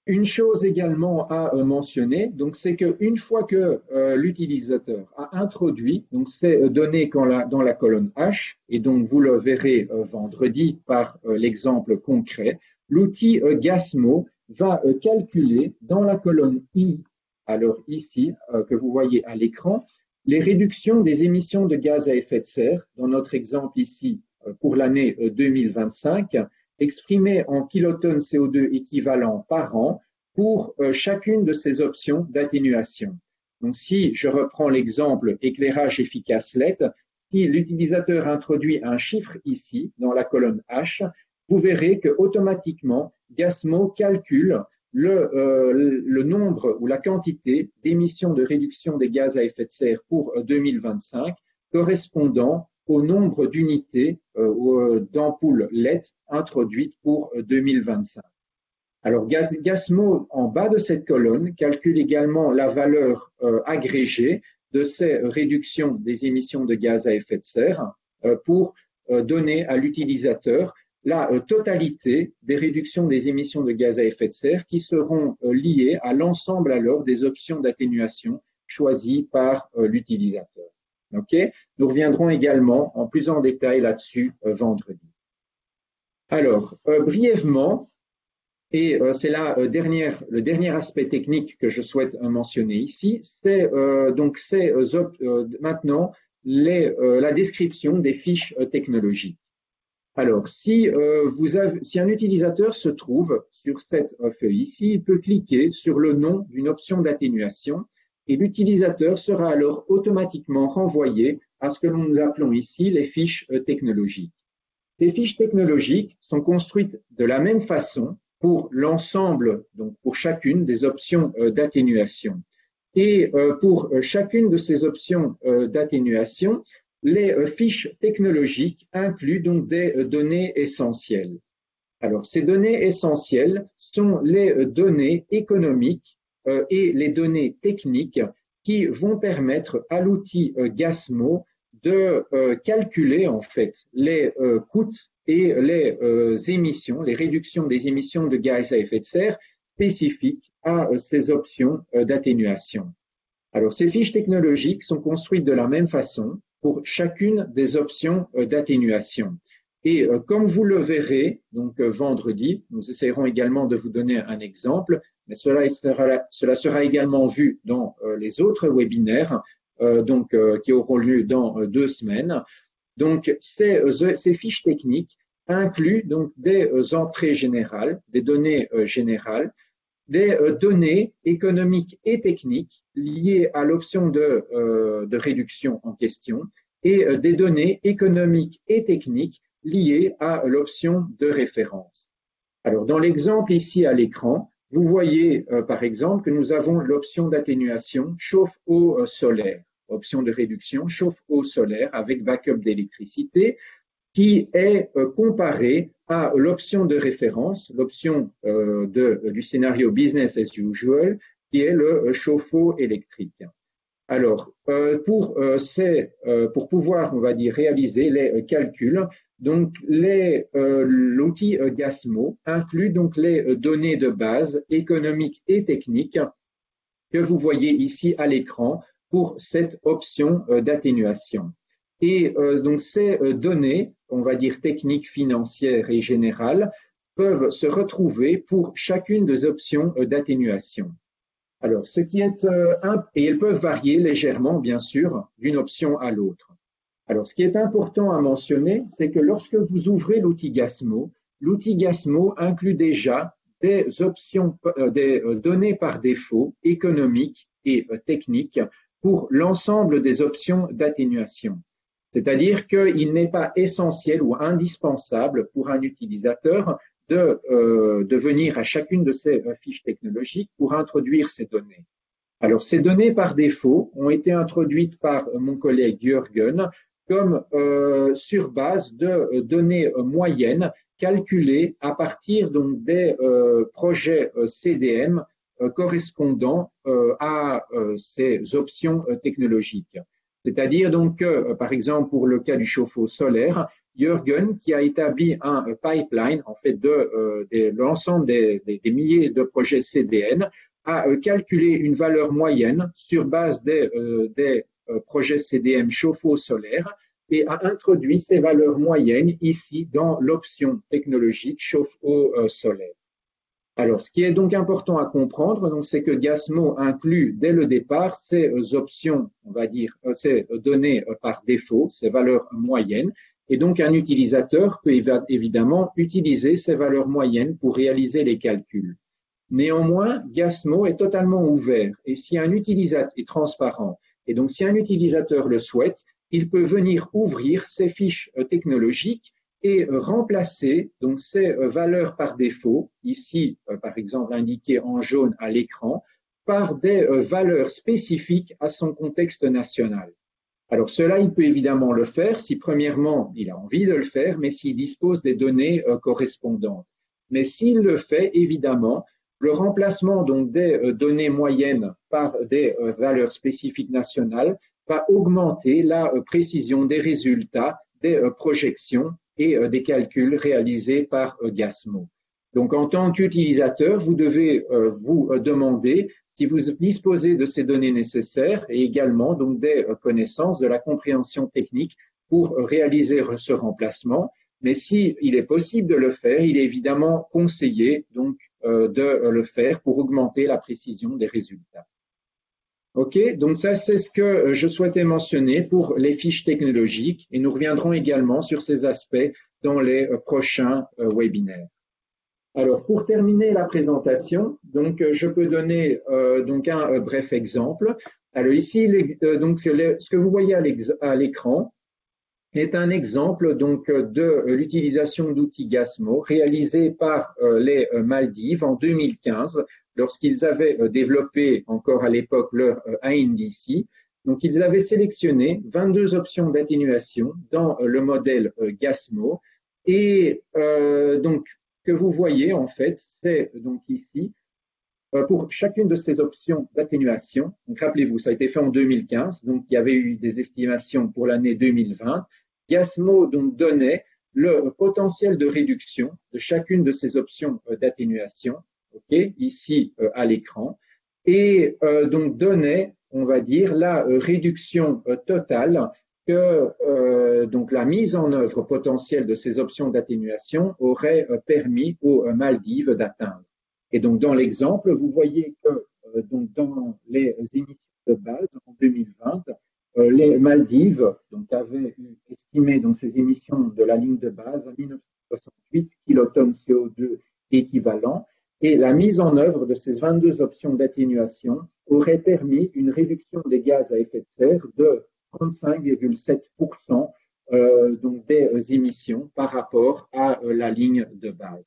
Une chose également à mentionner, donc c'est qu'une fois que l'utilisateur a introduit donc ces données dans la colonne H, et donc vous le verrez vendredi par l'exemple concret, l'outil GASMO va calculer dans la colonne I, alors ici que vous voyez à l'écran, les réductions des émissions de gaz à effet de serre, dans notre exemple ici pour l'année 2025, exprimées en kilotonnes CO2 équivalents par an pour chacune de ces options d'atténuation. Donc, si je reprends l'exemple éclairage efficace LED, si l'utilisateur introduit un chiffre ici dans la colonne H, vous verrez que automatiquement GASMO calcule le nombre ou la quantité d'émissions de réduction des gaz à effet de serre pour 2025 correspondant au nombre d'unités d'ampoules LED introduites pour 2025. Alors, GASMO, en bas de cette colonne, calcule également la valeur agrégée de ces réductions des émissions de gaz à effet de serre pour donner à l'utilisateur la totalité des réductions des émissions de gaz à effet de serre qui seront liées à l'ensemble alors des options d'atténuation choisies par l'utilisateur. Okay? Nous reviendrons également en plus en détail là-dessus vendredi. Alors, brièvement, et c'est là le dernier aspect technique que je souhaite mentionner ici, c'est maintenant la description des fiches technologiques. Alors, si un utilisateur se trouve sur cette feuille ici, il peut cliquer sur le nom d'une option d'atténuation et l'utilisateur sera alors automatiquement renvoyé à ce que nous appelons ici les fiches technologiques. Ces fiches technologiques sont construites de la même façon pour l'ensemble, donc pour chacune des options d'atténuation. Et pour chacune de ces options d'atténuation, les fiches technologiques incluent donc des données essentielles. Alors, ces données essentielles sont les données économiques et les données techniques qui vont permettre à l'outil GASMO de calculer en fait les coûts et les émissions, les réductions des émissions de gaz à effet de serre spécifiques à ces options d'atténuation. Alors, ces fiches technologiques sont construites de la même façon pour chacune des options d'atténuation. Et comme vous le verrez, donc vendredi, nous essayerons également de vous donner un exemple, mais cela sera également vu dans les autres webinaires qui auront lieu dans 2 semaines. Donc, ces fiches techniques incluent donc des entrées générales, des données générales, des données économiques et techniques liées à l'option de réduction en question et des données économiques et techniques liées à l'option de référence. Alors, dans l'exemple ici à l'écran, vous voyez par exemple que nous avons l'option d'atténuation chauffe-eau solaire, option de réduction chauffe-eau solaire avec backup d'électricité qui est comparée à l'option de référence, l'option du scénario business as usual, qui est le chauffe-eau électrique. Alors, pour pouvoir, on va dire, réaliser les calculs. Donc, l'outil GASMO inclut donc les données de base économiques et techniques que vous voyez ici à l'écran pour cette option d'atténuation. Et donc, ces données, on va dire techniques, financières et générales, peuvent se retrouver pour chacune des options d'atténuation. Alors, et elles peuvent varier légèrement, bien sûr, d'une option à l'autre. Alors, ce qui est important à mentionner, c'est que lorsque vous ouvrez l'outil GASMO inclut déjà des options, des données par défaut économiques et techniques pour l'ensemble des options d'atténuation. C'est-à-dire qu'il n'est pas essentiel ou indispensable pour un utilisateur de venir à chacune de ces fiches technologiques pour introduire ces données. Alors, ces données par défaut ont été introduites par mon collègue Jürgen comme sur base de données moyennes calculées à partir donc des projets CDM correspondant à ces options technologiques. C'est-à-dire donc que, par exemple, pour le cas du chauffe-eau solaire, Jürgen, qui a établi un pipeline en fait de l'ensemble des milliers de projets CDN, a calculé une valeur moyenne sur base des projets CDM chauffe-eau solaire et a introduit ces valeurs moyennes ici dans l'option technologique chauffe-eau solaire. Alors, ce qui est donc important à comprendre, donc, c'est que GASMO inclut dès le départ ces options, on va dire, ces données par défaut, ces valeurs moyennes, et donc un utilisateur peut évidemment utiliser ces valeurs moyennes pour réaliser les calculs. Néanmoins, GASMO est totalement ouvert et si un utilisateur est transparent, et donc si un utilisateur le souhaite, il peut venir ouvrir ces fiches technologiques et remplacer donc ces valeurs par défaut, ici par exemple indiquées en jaune à l'écran, par des valeurs spécifiques à son contexte national. Alors cela, il peut évidemment le faire si premièrement il a envie de le faire, mais s'il dispose des données correspondantes. Mais s'il le fait, évidemment, le remplacement donc des données moyennes par des valeurs spécifiques nationales va augmenter la précision des résultats, des projections et des calculs réalisés par GASMO. Donc, en tant qu'utilisateur, vous devez vous demander si vous disposez de ces données nécessaires et également donc des connaissances de la compréhension technique pour réaliser ce remplacement. Mais s'il est possible de le faire, il est évidemment conseillé donc de le faire pour augmenter la précision des résultats. OK, donc ça c'est ce que je souhaitais mentionner pour les fiches technologiques et nous reviendrons également sur ces aspects dans les prochains webinaires. Alors pour terminer la présentation, donc je peux donner donc un bref exemple. Alors ici donc ce que vous voyez à l'écran est un exemple donc de l'utilisation d'outils GASMO réalisés par les Maldives en 2015 lorsqu'ils avaient développé encore à l'époque leur ANDC. Donc ils avaient sélectionné 22 options d'atténuation dans le modèle GASMO et donc ce que vous voyez en fait c'est donc ici pour chacune de ces options d'atténuation. Donc rappelez-vous, ça a été fait en 2015, donc il y avait eu des estimations pour l'année 2020. GASMO donc donnait le potentiel de réduction de chacune de ces options d'atténuation, ici à l'écran, et donc donnait, on va dire, la réduction totale que donc la mise en œuvre potentielle de ces options d'atténuation aurait permis aux Maldives d'atteindre. Et donc dans l'exemple, vous voyez que donc dans les émissions de base en 2020, les Maldives donc, avaient estimé donc, ces émissions de la ligne de base à 1968 kilotonnes CO2 équivalent et la mise en œuvre de ces 22 options d'atténuation aurait permis une réduction des gaz à effet de serre de 35,7% donc des émissions par rapport à la ligne de base.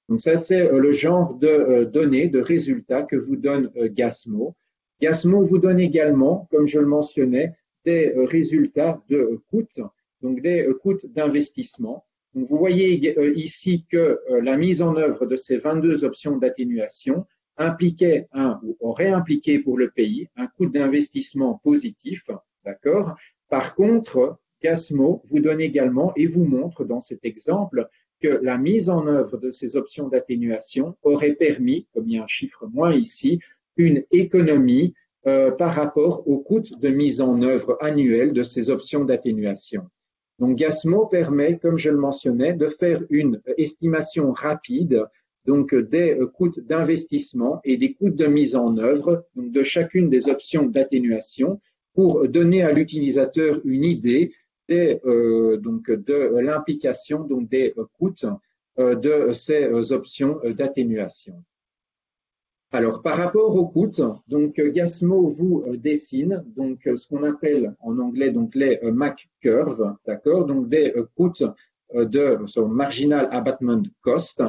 Donc ça c'est le genre de données, de résultats que vous donne GASMO. GASMO vous donne également, comme je le mentionnais, des résultats de coûts, donc des coûts d'investissement. Donc vous voyez ici que la mise en œuvre de ces 22 options d'atténuation impliquait ou aurait impliqué pour le pays un coût d'investissement positif d'accord? Par contre, Gasmo vous donne également et vous montre dans cet exemple que la mise en œuvre de ces options d'atténuation aurait permis, comme il y a un chiffre moins ici, une économie par rapport au coût de mise en œuvre annuel de ces options d'atténuation. Donc Gasmo permet, comme je le mentionnais, de faire une estimation rapide donc des coûts d'investissement et des coûts de mise en œuvre donc de chacune des options d'atténuation pour donner à l'utilisateur une idée donc de l'implication donc des coûts de ces options d'atténuation. Alors, par rapport aux coûts, donc Gasmo vous dessine donc ce qu'on appelle en anglais donc les MAC curves, d'accord, donc des coûts de son marginal abatement cost.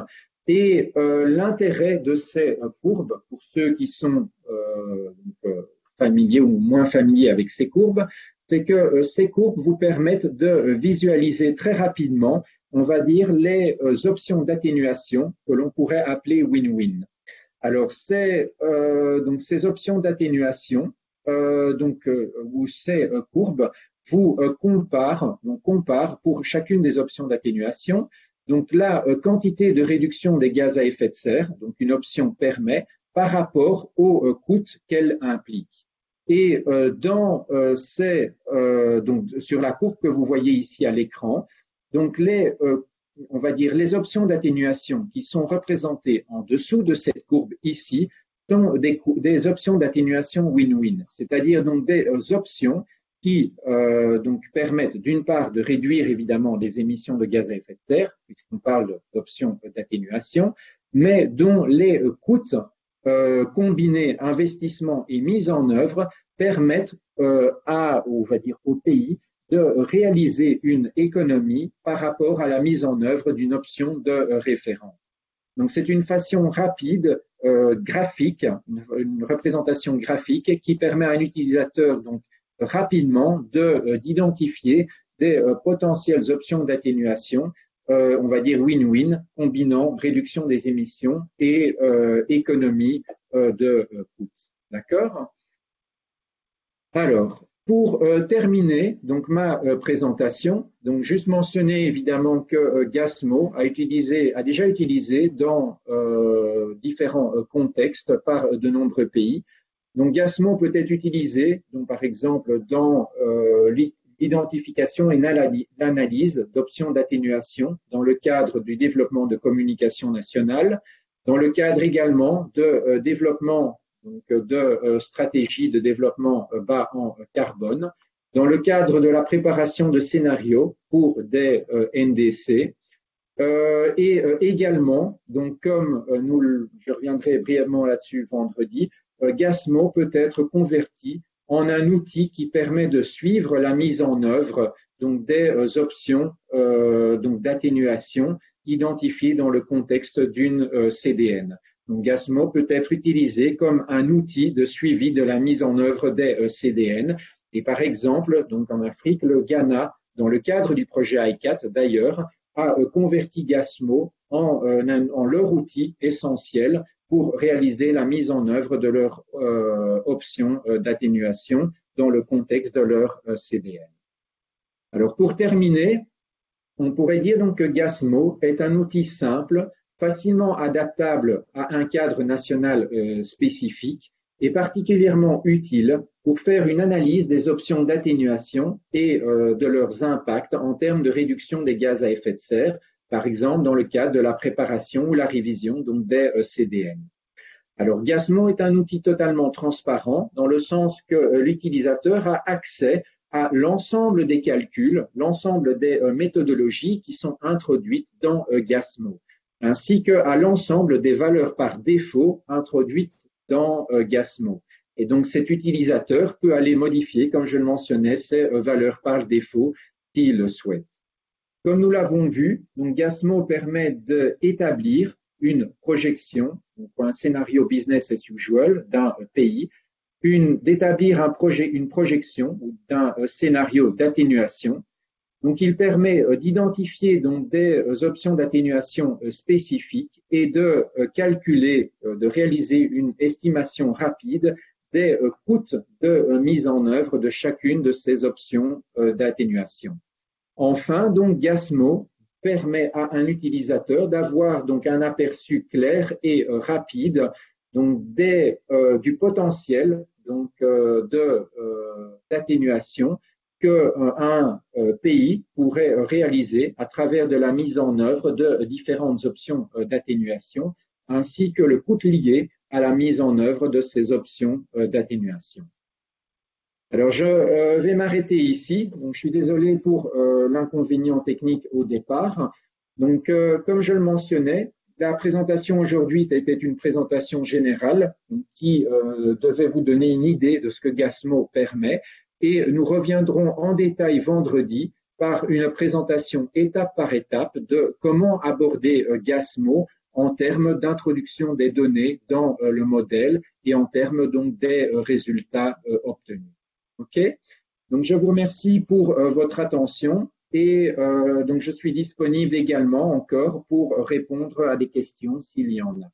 Et l'intérêt de ces courbes, pour ceux qui sont familiers ou moins familiers avec ces courbes, c'est que ces courbes vous permettent de visualiser très rapidement, on va dire, les options d'atténuation que l'on pourrait appeler win-win. Alors, donc ces options d'atténuation, ou ces courbes, vous comparent pour chacune des options d'atténuation, donc la quantité de réduction des gaz à effet de serre, donc une option permet, par rapport au coût qu'elle implique. Et donc sur la courbe que vous voyez ici à l'écran, donc on va dire les options d'atténuation qui sont représentées en dessous de cette courbe ici sont des options d'atténuation win-win, c'est-à-dire donc des options qui donc permettent d'une part de réduire évidemment les émissions de gaz à effet de serre, puisqu'on parle d'options d'atténuation, mais dont les coûts combinés investissement et mise en œuvre permettent on va dire au pays de réaliser une économie par rapport à la mise en œuvre d'une option de référence. Donc c'est une façon rapide, graphique, une représentation graphique qui permet à un utilisateur donc rapidement d'identifier des potentielles options d'atténuation, on va dire win-win, combinant réduction des émissions et économie de coûts. D'accord? Alors, pour terminer donc ma présentation, donc juste mentionner évidemment que Gasmo a déjà utilisé dans différents contextes par de nombreux pays. Donc Gasmo peut être utilisé, donc par exemple dans l'identification et l'analyse d'options d'atténuation dans le cadre du développement de communication nationale, dans le cadre également de développement donc de stratégies de développement bas en carbone, dans le cadre de la préparation de scénarios pour des NDC, et également, donc comme je reviendrai brièvement là-dessus vendredi, Gasmo peut être converti en un outil qui permet de suivre la mise en œuvre donc des options donc d'atténuation identifiées dans le contexte d'une CDN. Donc Gasmo peut être utilisé comme un outil de suivi de la mise en œuvre des CDN. Et par exemple, donc en Afrique, le Ghana, dans le cadre du projet ICAT d'ailleurs, a converti Gasmo en leur outil essentiel pour réaliser la mise en œuvre de leur option d'atténuation dans le contexte de leur CDN. Alors pour terminer, on pourrait dire donc que Gasmo est un outil simple, facilement adaptable à un cadre national spécifique et particulièrement utile pour faire une analyse des options d'atténuation et de leurs impacts en termes de réduction des gaz à effet de serre, par exemple dans le cadre de la préparation ou la révision donc des CDN. Alors Gasmo est un outil totalement transparent dans le sens que l'utilisateur a accès à l'ensemble des calculs, l'ensemble des méthodologies qui sont introduites dans Gasmo, ainsi qu'à l'ensemble des valeurs par défaut introduites dans Gasmo. Et donc cet utilisateur peut aller modifier, comme je le mentionnais, ces valeurs par défaut s'il le souhaite. Comme nous l'avons vu, donc Gasmo permet d'établir une projection, donc un scénario business as usual d'un pays, d'établir une projection d'un scénario d'atténuation. Donc, il permet d'identifier donc des options d'atténuation spécifiques et de calculer, de réaliser une estimation rapide des coûts de mise en œuvre de chacune de ces options d'atténuation. Enfin, donc, Gasmo permet à un utilisateur d'avoir donc un aperçu clair et rapide donc du potentiel donc d'atténuation qu'un pays pourrait réaliser à travers de la mise en œuvre de différentes options d'atténuation, ainsi que le coût lié à la mise en œuvre de ces options d'atténuation. Alors, je vais m'arrêter ici. Donc, je suis désolé pour l'inconvénient technique au départ. Donc, comme je le mentionnais, la présentation aujourd'hui était une présentation générale qui devait vous donner une idée de ce que Gasmo permet. Et nous reviendrons en détail vendredi par une présentation étape par étape de comment aborder Gasmo en termes d'introduction des données dans le modèle et en termes donc des résultats obtenus. OK? Donc, je vous remercie pour votre attention et donc je suis disponible également encore pour répondre à des questions s'il y en a.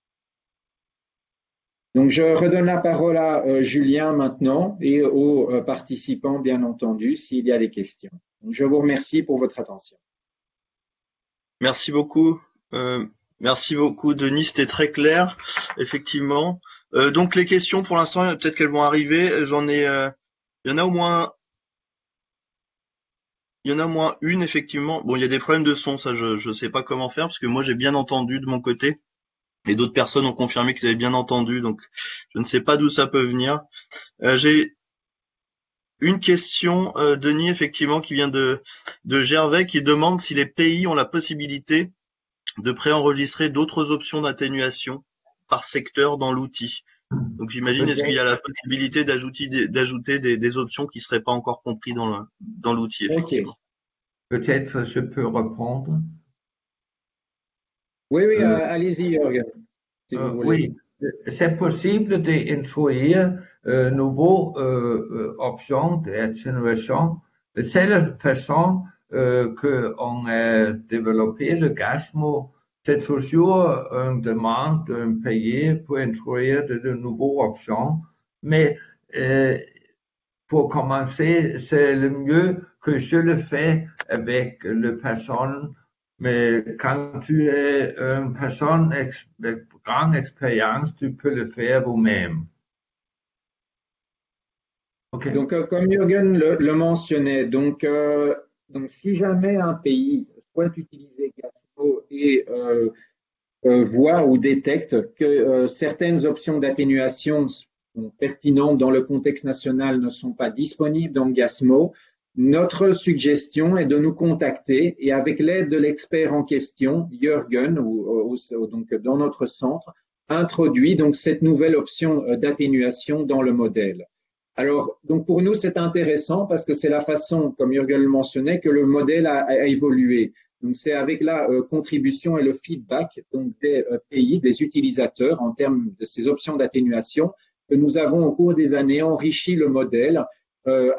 Donc, je redonne la parole à Julien maintenant et aux participants, bien entendu, s'il y a des questions. Donc, je vous remercie pour votre attention. Merci beaucoup. Merci beaucoup, Denis. C'était très clair, effectivement. Donc, les questions, pour l'instant, peut-être qu'elles vont arriver. Il y en a au moins une, effectivement. Bon, il y a des problèmes de son, ça, je sais pas comment faire, parce que moi, j'ai bien entendu de mon côté. Et d'autres personnes ont confirmé qu'ils avaient bien entendu, donc je ne sais pas d'où ça peut venir. J'ai une question, Denis, effectivement, qui vient de Gervais, qui demande si les pays ont la possibilité de préenregistrer d'autres options d'atténuation par secteur dans l'outil. Donc j'imagine, est-ce qu'il y a la possibilité d'ajouter des options qui ne seraient pas encore comprises dans l'outil, effectivement. Peut-être je peux répondre. Oui, allez-y, Jürgen. Si vous voulez. Oui, c'est possible d'introduire nouveaux options d'atténuation. C'est la façon qu'on a développé le Gasmo. C'est toujours une demande d'un pays pour introduire de nouvelles options. Mais pour commencer, c'est le mieux que je le fais avec les personnes. Mais quand tu es une personne avec grande expérience, tu peux le faire vous-même. Okay. Donc, comme Jürgen le mentionnait, donc si jamais un pays souhaite utiliser Gasmo et voit ou détecte que certaines options d'atténuation pertinentes dans le contexte national ne sont pas disponibles dans Gasmo, notre suggestion est de nous contacter et avec l'aide de l'expert en question, Jürgen, donc dans notre centre, introduit donc cette nouvelle option d'atténuation dans le modèle. Alors, donc pour nous, c'est intéressant parce que c'est la façon, comme Jürgen le mentionnait, que le modèle a évolué. Donc, c'est avec la contribution et le feedback donc des pays, des utilisateurs en termes de ces options d'atténuation que nous avons au cours des années enrichi le modèle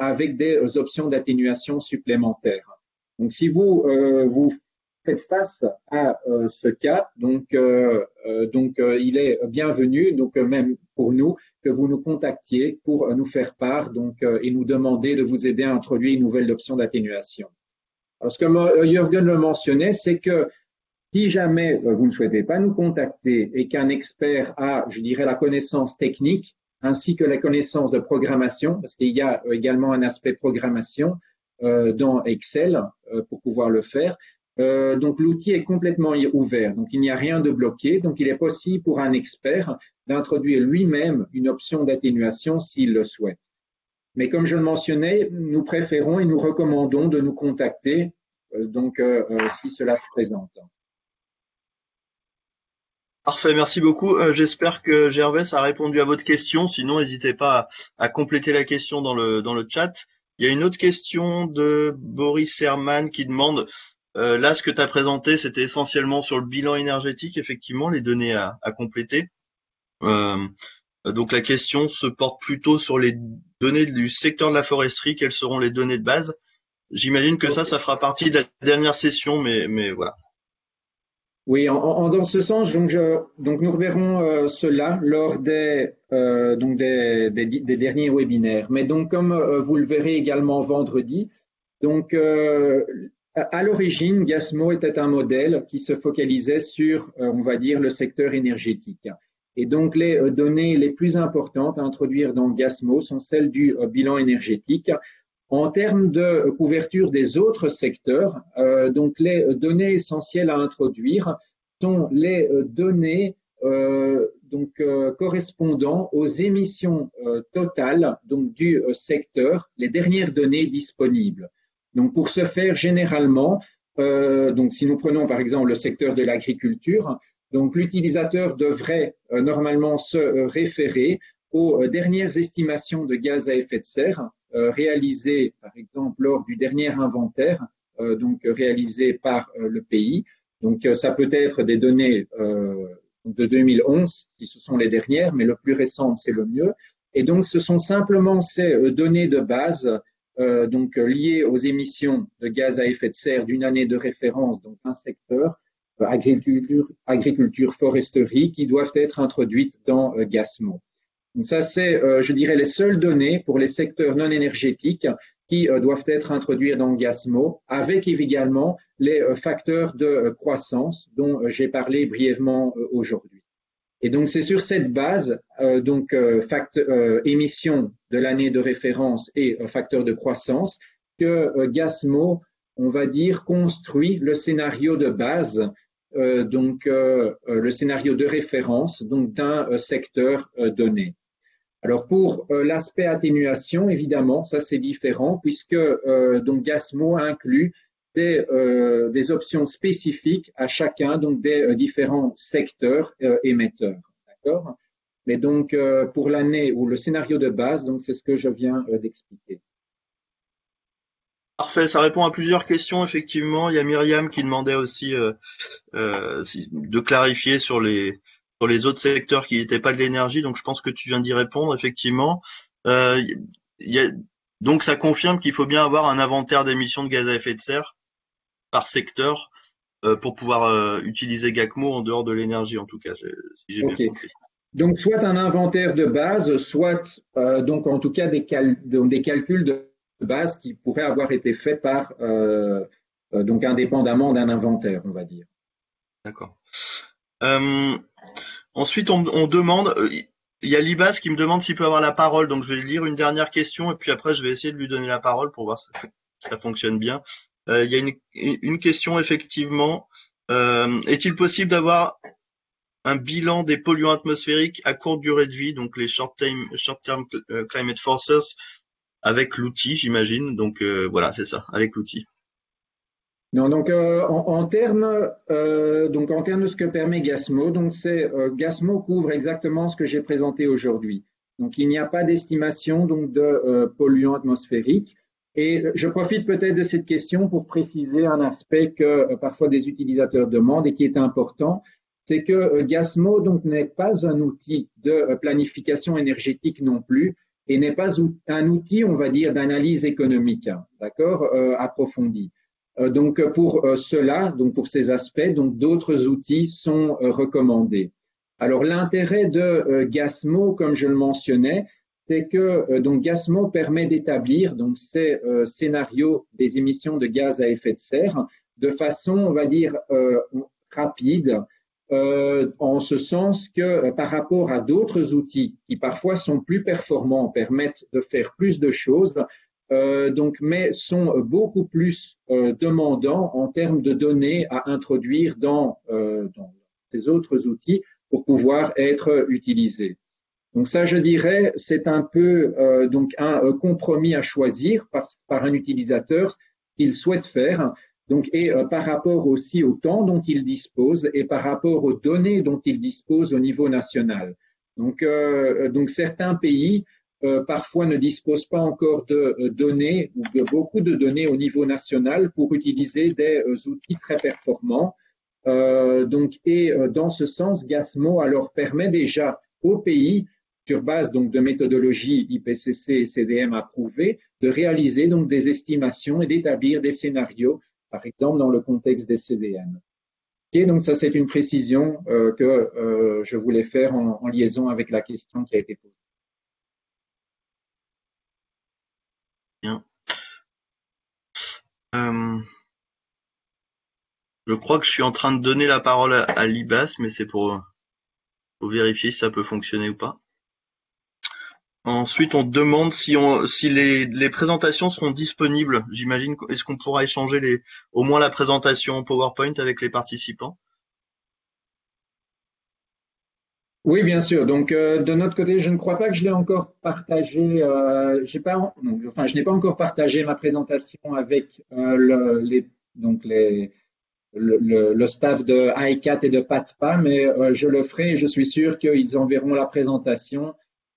avec des options d'atténuation supplémentaires. Donc, si vous faites face à ce cas, donc il est bienvenu, donc même pour nous, que vous nous contactiez pour nous faire part donc et nous demander de vous aider à introduire une nouvelle option d'atténuation. Alors, ce que Jürgen le mentionnait, c'est que si jamais vous ne souhaitez pas nous contacter et qu'un expert a, je dirais, la connaissance technique ainsi que la connaissance de programmation, parce qu'il y a également un aspect programmation dans Excel pour pouvoir le faire. Donc, l'outil est complètement ouvert, donc il n'y a rien de bloqué. Donc, il est possible pour un expert d'introduire lui-même une option d'atténuation s'il le souhaite. Mais comme je le mentionnais, nous préférons et nous recommandons de nous contacter si cela se présente. Parfait, merci beaucoup. J'espère que Gervais a répondu à votre question. Sinon, n'hésitez pas à compléter la question dans le chat. Il y a une autre question de Boris Herman qui demande, là, ce que tu as présenté, c'était essentiellement sur le bilan énergétique, effectivement, les données à compléter. Donc la question se porte plutôt sur les données du secteur de la foresterie. Quelles seront les données de base? J'imagine que ça fera partie de la dernière session, mais voilà. Oui, dans ce sens, donc nous reverrons cela lors des derniers webinaires. Mais donc, comme vous le verrez également vendredi, donc à l'origine, Gasmo était un modèle qui se focalisait sur, on va dire, le secteur énergétique. Et donc, les données les plus importantes à introduire dans Gasmo sont celles du bilan énergétique. En termes de couverture des autres secteurs, donc les données essentielles à introduire sont les données correspondant aux émissions totales donc du secteur, les dernières données disponibles. Donc pour ce faire, généralement, donc si nous prenons par exemple le secteur de l'agriculture, donc l'utilisateur devrait normalement se référer aux dernières estimations de gaz à effet de serre réalisées, par exemple, lors du dernier inventaire, donc réalisé par le pays. Donc, ça peut être des données de 2011, si ce sont les dernières, mais le plus récent, c'est le mieux. Et donc, ce sont simplement ces données de base donc liées aux émissions de gaz à effet de serre d'une année de référence, donc un secteur, agriculture, foresterie, qui doivent être introduites dans Gasmo. Donc ça, c'est, je dirais, les seules données pour les secteurs non énergétiques qui doivent être introduits dans Gasmo, avec également les facteurs de croissance dont j'ai parlé brièvement aujourd'hui. Et donc, c'est sur cette base, émission de l'année de référence et facteur de croissance, que Gasmo, on va dire, construit le scénario de base, le scénario de référence donc d'un secteur donné. Alors pour l'aspect atténuation, évidemment, ça c'est différent puisque donc Gasmo inclut des options spécifiques à chacun donc des différents secteurs émetteurs, d'accord? Mais donc pour l'année ou le scénario de base, donc c'est ce que je viens d'expliquer. Parfait, ça répond à plusieurs questions, effectivement. Il y a Myriam qui demandait aussi de clarifier sur les autres secteurs qui n'étaient pas de l'énergie, donc je pense que tu viens d'y répondre, effectivement. Euh, il y a, donc ça confirme qu'il faut bien avoir un inventaire d'émissions de gaz à effet de serre par secteur pour pouvoir utiliser GACMO en dehors de l'énergie, en tout cas, si j'ai bien compris. Donc soit un inventaire de base, soit donc en tout cas des calculs de base qui pourraient avoir été faits par donc indépendamment d'un inventaire, on va dire. D'accord. Ensuite, on demande, il y a Libas qui me demande s'il peut avoir la parole, donc je vais lire une dernière question et puis après je vais essayer de lui donner la parole pour voir si ça fonctionne bien. Il y a une question effectivement. Est-il possible d'avoir un bilan des polluants atmosphériques à courte durée de vie, donc les short-term climate forces, avec l'outil, j'imagine. Donc voilà, c'est ça, avec l'outil. Non, donc en termes de ce que permet Gasmo, donc Gasmo couvre exactement ce que j'ai présenté aujourd'hui. Donc il n'y a pas d'estimation donc de polluants atmosphériques. Et je profite peut-être de cette question pour préciser un aspect que parfois des utilisateurs demandent et qui est important, c'est que Gasmo donc n'est pas un outil de planification énergétique non plus et n'est pas un outil, on va dire, d'analyse économique, d'accord, approfondie. Donc pour cela, donc pour ces aspects, donc d'autres outils sont recommandés. Alors l'intérêt de Gasmo, comme je le mentionnais, c'est que donc Gasmo permet d'établir donc ces scénarios des émissions de gaz à effet de serre de façon, on va dire, rapide, en ce sens que par rapport à d'autres outils qui parfois sont plus performants, permettent de faire plus de choses, mais sont beaucoup plus demandants en termes de données à introduire dans ces autres outils pour pouvoir être utilisés. Donc ça, je dirais, c'est un peu donc un compromis à choisir par un utilisateur qu'il souhaite faire. Donc, et par rapport aussi au temps dont il dispose et par rapport aux données dont il dispose au niveau national. Donc certains pays parfois ne disposent pas encore de données ou de beaucoup de données au niveau national pour utiliser des outils très performants. Dans ce sens, Gasmo alors permet déjà aux pays, sur base donc de méthodologies IPCC et CDM approuvées, de réaliser donc des estimations et d'établir des scénarios, par exemple dans le contexte des CDM. Ok, donc ça c'est une précision que je voulais faire en liaison avec la question qui a été posée. Bien. Je crois que je suis en train de donner la parole à Libas, mais c'est pour vérifier si ça peut fonctionner ou pas. Ensuite, on demande si les présentations seront disponibles. J'imagine, est-ce qu'on pourra échanger au moins la présentation PowerPoint avec les participants? Oui, bien sûr. Donc, de notre côté, je ne crois pas que je l'ai encore partagé. Je n'ai pas encore partagé ma présentation avec le staff de ICAT et de PATPA, mais je le ferai et je suis sûr qu'ils enverront la présentation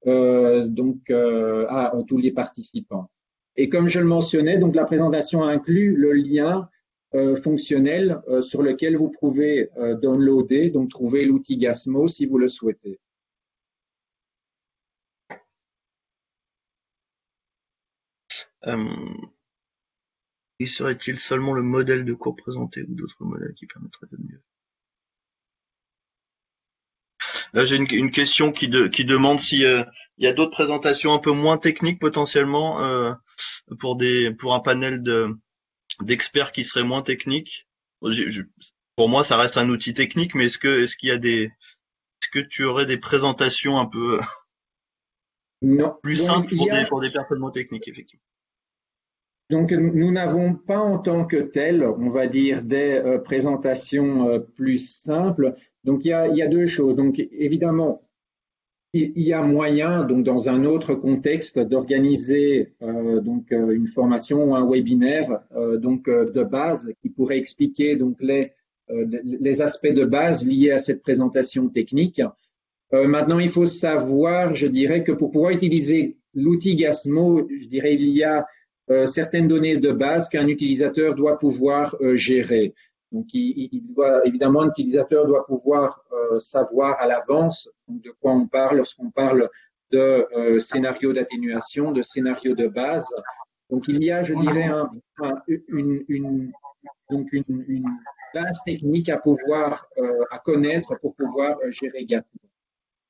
à tous les participants. Et comme je le mentionnais, donc la présentation inclut le lien fonctionnel sur lequel vous pouvez downloader, donc trouver l'outil Gasmo si vous le souhaitez. Et serait-il seulement le modèle de cours présenté ou d'autres modèles qui permettraient de mieux? Là, j'ai une question qui demande si il y a d'autres présentations un peu moins techniques potentiellement pour un panel d'experts qui seraient moins techniques. Pour moi, ça reste un outil technique, mais est-ce que tu aurais des présentations un peu Non. plus simples pour des personnes moins techniques, effectivement? Donc, nous n'avons pas en tant que tel, on va dire, des présentations plus simples. Donc, il y a deux choses. Donc, évidemment, il y a moyen, donc dans un autre contexte, d'organiser une formation ou un webinaire de base qui pourrait expliquer donc les aspects de base liés à cette présentation technique. Maintenant, il faut savoir, je dirais que pour pouvoir utiliser l'outil Gasmo, je dirais il y a certaines données de base qu'un utilisateur doit pouvoir gérer. Donc, évidemment, l'utilisateur doit pouvoir savoir à l'avance de quoi on parle lorsqu'on parle de scénario d'atténuation, de scénario de base. Donc, il y a, je dirais, une base technique à pouvoir, à connaître pour pouvoir gérer Gasmo.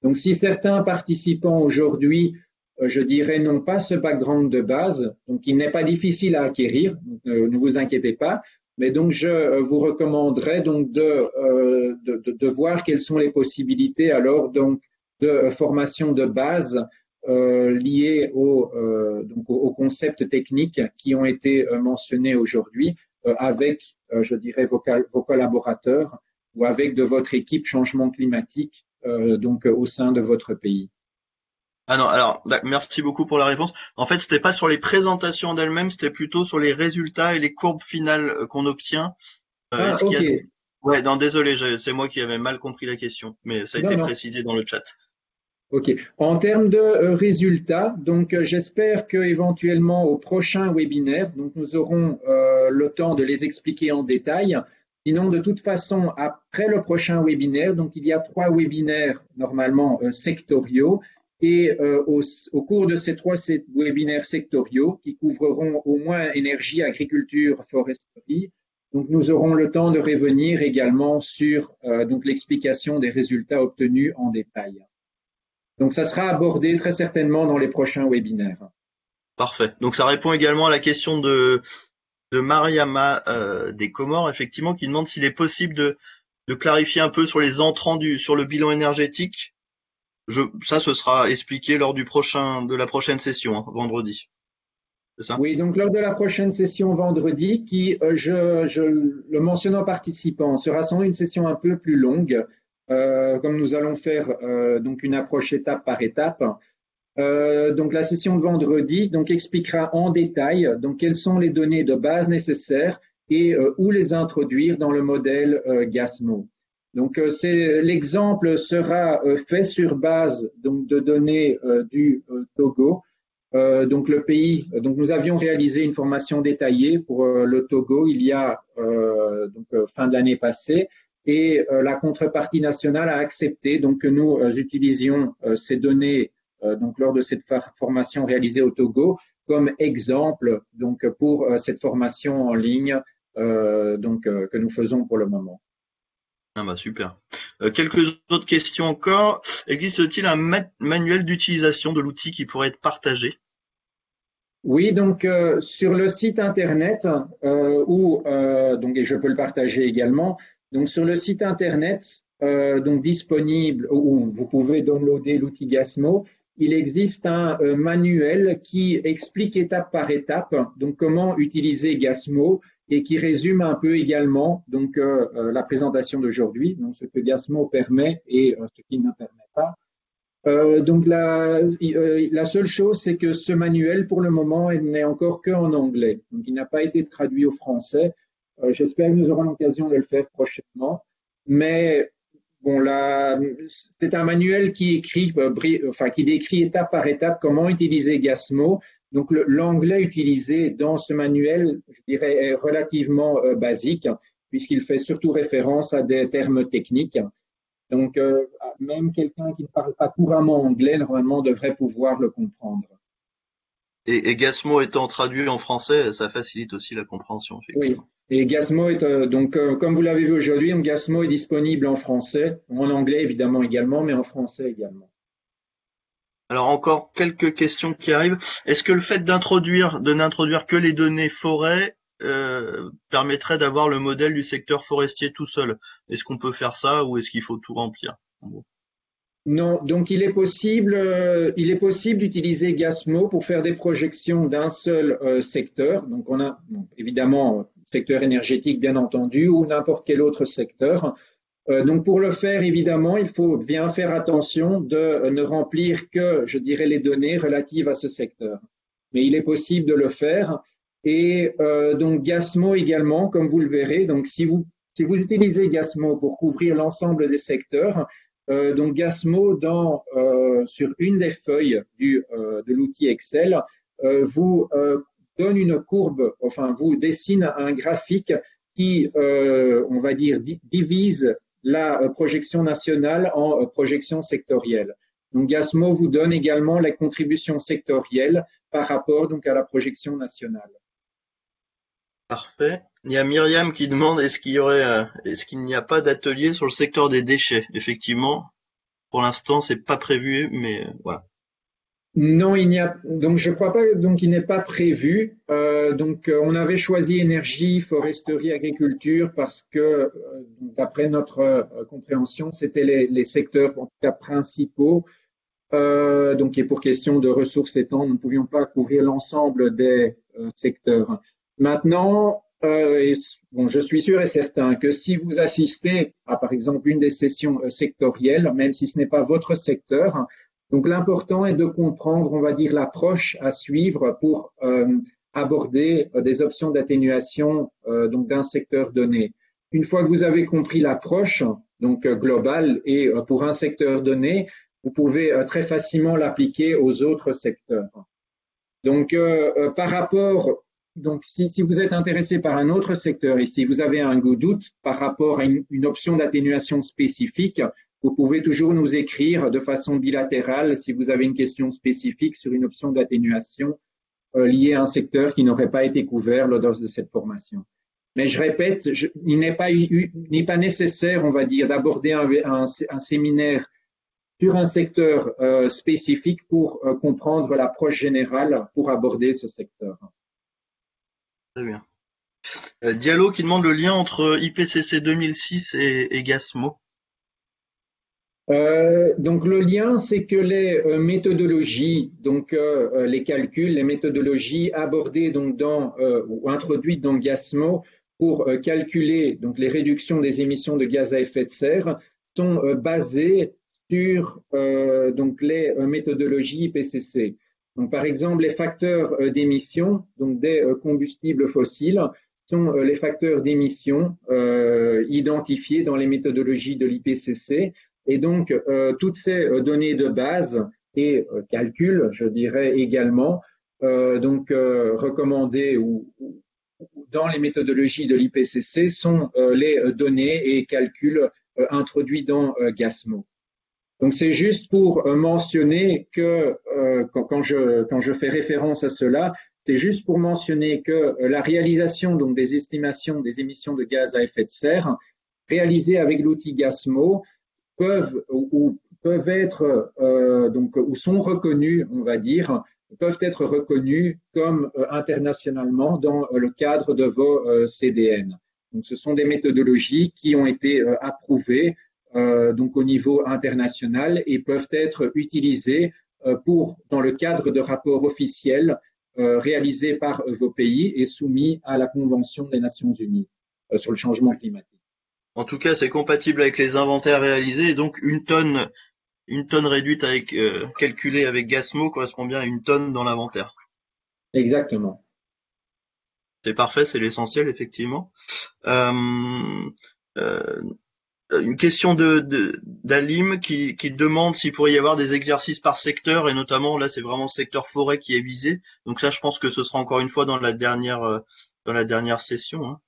Donc, si certains participants aujourd'hui, je dirais, n'ont pas ce background de base, donc il n'est pas difficile à acquérir, donc, ne vous inquiétez pas. Mais donc, je vous recommanderais donc de voir quelles sont les possibilités alors donc de formation de base liées aux concepts techniques qui ont été mentionnés aujourd'hui avec, je dirais, vos collaborateurs ou avec de votre équipe changement climatique au sein de votre pays. Ah non, alors merci beaucoup pour la réponse. En fait, c'était pas sur les présentations d'elles-mêmes, c'était plutôt sur les résultats et les courbes finales qu'on obtient. Ok. Ouais, non, désolé, c'est moi qui avais mal compris la question, mais ça a été précisé dans le chat. Ok. En termes de résultats, donc j'espère que éventuellement au prochain webinaire, donc nous aurons le temps de les expliquer en détail. Sinon, de toute façon, après le prochain webinaire, donc il y a 3 webinaires normalement sectoriaux. Et au cours de ces 3 webinaires sectoriaux qui couvreront au moins énergie, agriculture, foresterie, donc nous aurons le temps de revenir également sur l'explication des résultats obtenus en détail. Donc ça sera abordé très certainement dans les prochains webinaires. Parfait. Donc ça répond également à la question de Mariama des Comores, effectivement, qui demande s'il est possible de clarifier un peu sur les entrants sur le bilan énergétique. Ça, ce sera expliqué lors de la prochaine session, vendredi. C'est ça? Oui, donc lors de la prochaine session vendredi, qui, je le mentionne aux participants, sera sans doute une session un peu plus longue, comme nous allons faire donc une approche étape par étape. Donc la session de vendredi expliquera en détail donc quelles sont les données de base nécessaires et où les introduire dans le modèle Gasmo. Donc l'exemple sera fait sur base donc de données du Togo. Donc le pays, donc nous avions réalisé une formation détaillée pour le Togo il y a fin de l'année passée et la contrepartie nationale a accepté donc que nous utilisions ces données donc lors de cette formation réalisée au Togo comme exemple donc pour cette formation en ligne que nous faisons pour le moment. Ah bah super. Quelques autres questions encore. Existe-t-il un manuel d'utilisation de l'outil qui pourrait être partagé? Oui, donc sur le site internet donc et je peux le partager également. Donc sur le site internet donc disponible où vous pouvez downloader l'outil Gasmo, il existe un manuel qui explique étape par étape donc comment utiliser Gasmo et qui résume un peu également donc la présentation d'aujourd'hui, donc ce que Gasmo permet et ce qu'il ne permet pas. Donc la seule chose, c'est que ce manuel, pour le moment, il n'est encore qu'en anglais. Donc il n'a pas été traduit au français. J'espère que nous aurons l'occasion de le faire prochainement. Mais bon, là, c'est un manuel qui écrit, qui décrit étape par étape comment utiliser Gasmo. Donc l'anglais utilisé dans ce manuel, je dirais, est relativement basique, puisqu'il fait surtout référence à des termes techniques. Donc, même quelqu'un qui ne parle pas couramment anglais, normalement, devrait pouvoir le comprendre. Et Gasmo étant traduit en français, ça facilite aussi la compréhension, Oui. effectivement. Et Gasmo est, comme vous l'avez vu aujourd'hui, Gasmo est disponible en français, en anglais évidemment également, mais en français également. Alors encore quelques questions qui arrivent. Est-ce que le fait de n'introduire que les données forêt permettrait d'avoir le modèle du secteur forestier tout seul? Est-ce qu'on peut faire ça ou est-ce qu'il faut tout remplir? Bon. Non, donc il est possible d'utiliser Gasmo pour faire des projections d'un seul secteur. Donc on a évidemment secteur énergétique bien entendu ou n'importe quel autre secteur. Donc pour le faire, évidemment, il faut bien faire attention de ne remplir que, je dirais, les données relatives à ce secteur. Mais il est possible de le faire. Et donc Gasmo également, comme vous le verrez, donc si vous utilisez Gasmo pour couvrir l'ensemble des secteurs, donc Gasmo sur une des feuilles de l'outil Excel vous donne une courbe, enfin vous dessine un graphique qui, on va dire, divise la projection nationale en projection sectorielle. Donc Gasmo vous donne également la contribution sectorielle par rapport donc à la projection nationale. Parfait. Il y a Myriam qui demande est-ce qu'il n'y a pas d'atelier sur le secteur des déchets? Effectivement, pour l'instant, c'est pas prévu, mais voilà. Non, il n'y a donc je crois pas donc il n'est pas prévu. On avait choisi énergie, foresterie, agriculture parce que d'après notre compréhension, c'était les secteurs en tout cas principaux. Donc et pour question de ressources et temps, nous ne pouvions pas couvrir l'ensemble des secteurs. Maintenant, je suis sûr et certain que si vous assistez à par exemple une des sessions sectorielles, même si ce n'est pas votre secteur, donc l'important est de comprendre, on va dire, l'approche à suivre pour aborder des options d'atténuation donc d'un secteur donné. Une fois que vous avez compris l'approche donc globale et pour un secteur donné, vous pouvez très facilement l'appliquer aux autres secteurs. Donc par rapport donc si vous êtes intéressé par un autre secteur et si vous avez un doute par rapport à une option d'atténuation spécifique, vous pouvez toujours nous écrire de façon bilatérale si vous avez une question spécifique sur une option d'atténuation liée à un secteur qui n'aurait pas été couvert lors de cette formation. Mais je répète, il n'est pas nécessaire, on va dire, d'aborder un séminaire sur un secteur spécifique pour comprendre l'approche générale pour aborder ce secteur. Très bien. Diallo qui demande le lien entre IPCC 2006 et Gasmo. Donc le lien, c'est que les méthodologies, donc les calculs, les méthodologies abordées donc ou introduites dans Gasmo pour calculer donc les réductions des émissions de gaz à effet de serre sont basées sur donc les méthodologies IPCC. Donc par exemple, les facteurs d'émission donc des combustibles fossiles sont les facteurs d'émission identifiés dans les méthodologies de l'IPCC. Et donc, toutes ces données de base et calculs, je dirais également, recommandées ou dans les méthodologies de l'IPCC sont les données et calculs introduits dans Gasmo. Donc, c'est juste pour mentionner que quand je fais référence à cela, c'est juste pour mentionner que la réalisation donc des estimations des émissions de gaz à effet de serre réalisés avec l'outil Gasmo peuvent être ou sont reconnus, on va dire, peuvent être reconnus comme internationalement dans le cadre de vos CDN. Donc, ce sont des méthodologies qui ont été approuvées donc au niveau international et peuvent être utilisées dans le cadre de rapports officiels réalisés par vos pays et soumis à la Convention des Nations Unies sur le changement climatique. En tout cas, c'est compatible avec les inventaires réalisés et donc une tonne réduite calculée avec Gasmo correspond bien à 1 tonne dans l'inventaire. Exactement. C'est parfait, c'est l'essentiel, effectivement. Une question d'Alim qui demande s'il pourrait y avoir des exercices par secteur, et notamment, là, c'est vraiment le secteur forêt qui est visé. Donc là, je pense que ce sera encore une fois dans la dernière session. Hein.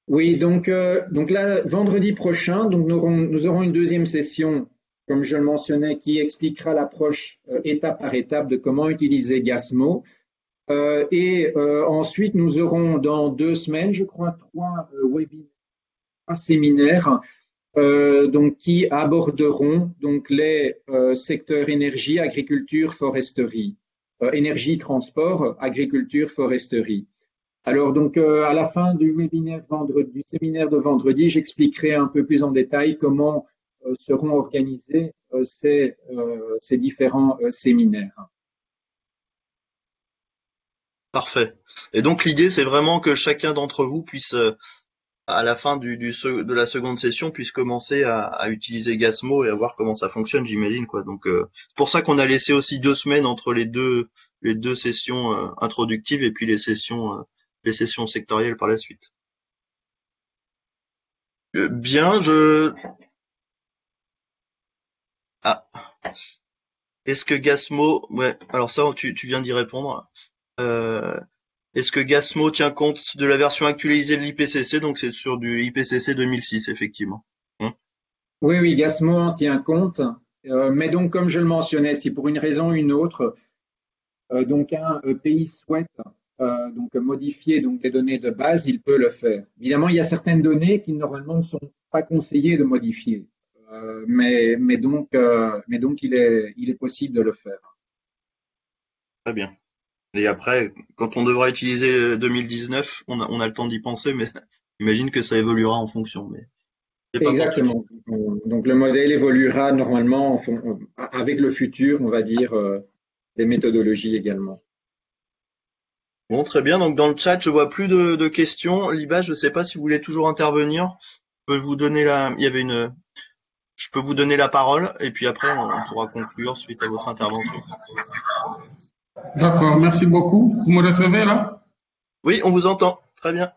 Oui, donc là, vendredi prochain, donc nous aurons une deuxième session, comme je le mentionnais, qui expliquera l'approche étape par étape de comment utiliser Gasmo. Ensuite, nous aurons dans 2 semaines, je crois, 3 webinaires, 3 séminaires, donc qui aborderont donc les secteurs énergie, agriculture, foresterie, énergie, transport, agriculture, foresterie. Alors donc à la fin du séminaire de vendredi, j'expliquerai un peu plus en détail comment seront organisés ces différents séminaires. Parfait. Et donc l'idée, c'est vraiment que chacun d'entre vous puisse, à la fin de la seconde session, puisse commencer à utiliser Gasmo et à voir comment ça fonctionne, j'imagine, quoi. Donc c'est pour ça qu'on a laissé aussi 2 semaines entre les deux sessions introductives et puis les sessions sectorielles par la suite. Bien, est-ce que Gasmo, ouais, alors ça, tu viens d'y répondre. Est-ce que Gasmo tient compte de la version actualisée de l'IPCC? Donc c'est sur du IPCC 2006, effectivement. Oui, Gasmo en tient compte. Mais donc, comme je le mentionnais, si pour une raison ou une autre, donc un pays souhaite donc modifier donc les données de base, il peut le faire. Évidemment, il y a certaines données qui normalement ne sont pas conseillées de modifier, mais donc il est possible de le faire. Très bien. Et après, quand on devra utiliser 2019, on a le temps d'y penser, mais j'imagine que ça évoluera en fonction. Mais c'est pas exactement. Donc le modèle évoluera normalement avec le futur, on va dire, des méthodologies également. Bon, très bien. Donc dans le chat, je vois plus de questions. Liba, je sais pas si vous voulez toujours intervenir. Je peux vous donner je peux vous donner la parole et puis après on pourra conclure suite à votre intervention. D'accord, merci beaucoup. Vous me recevez là? Oui, on vous entend. Très bien.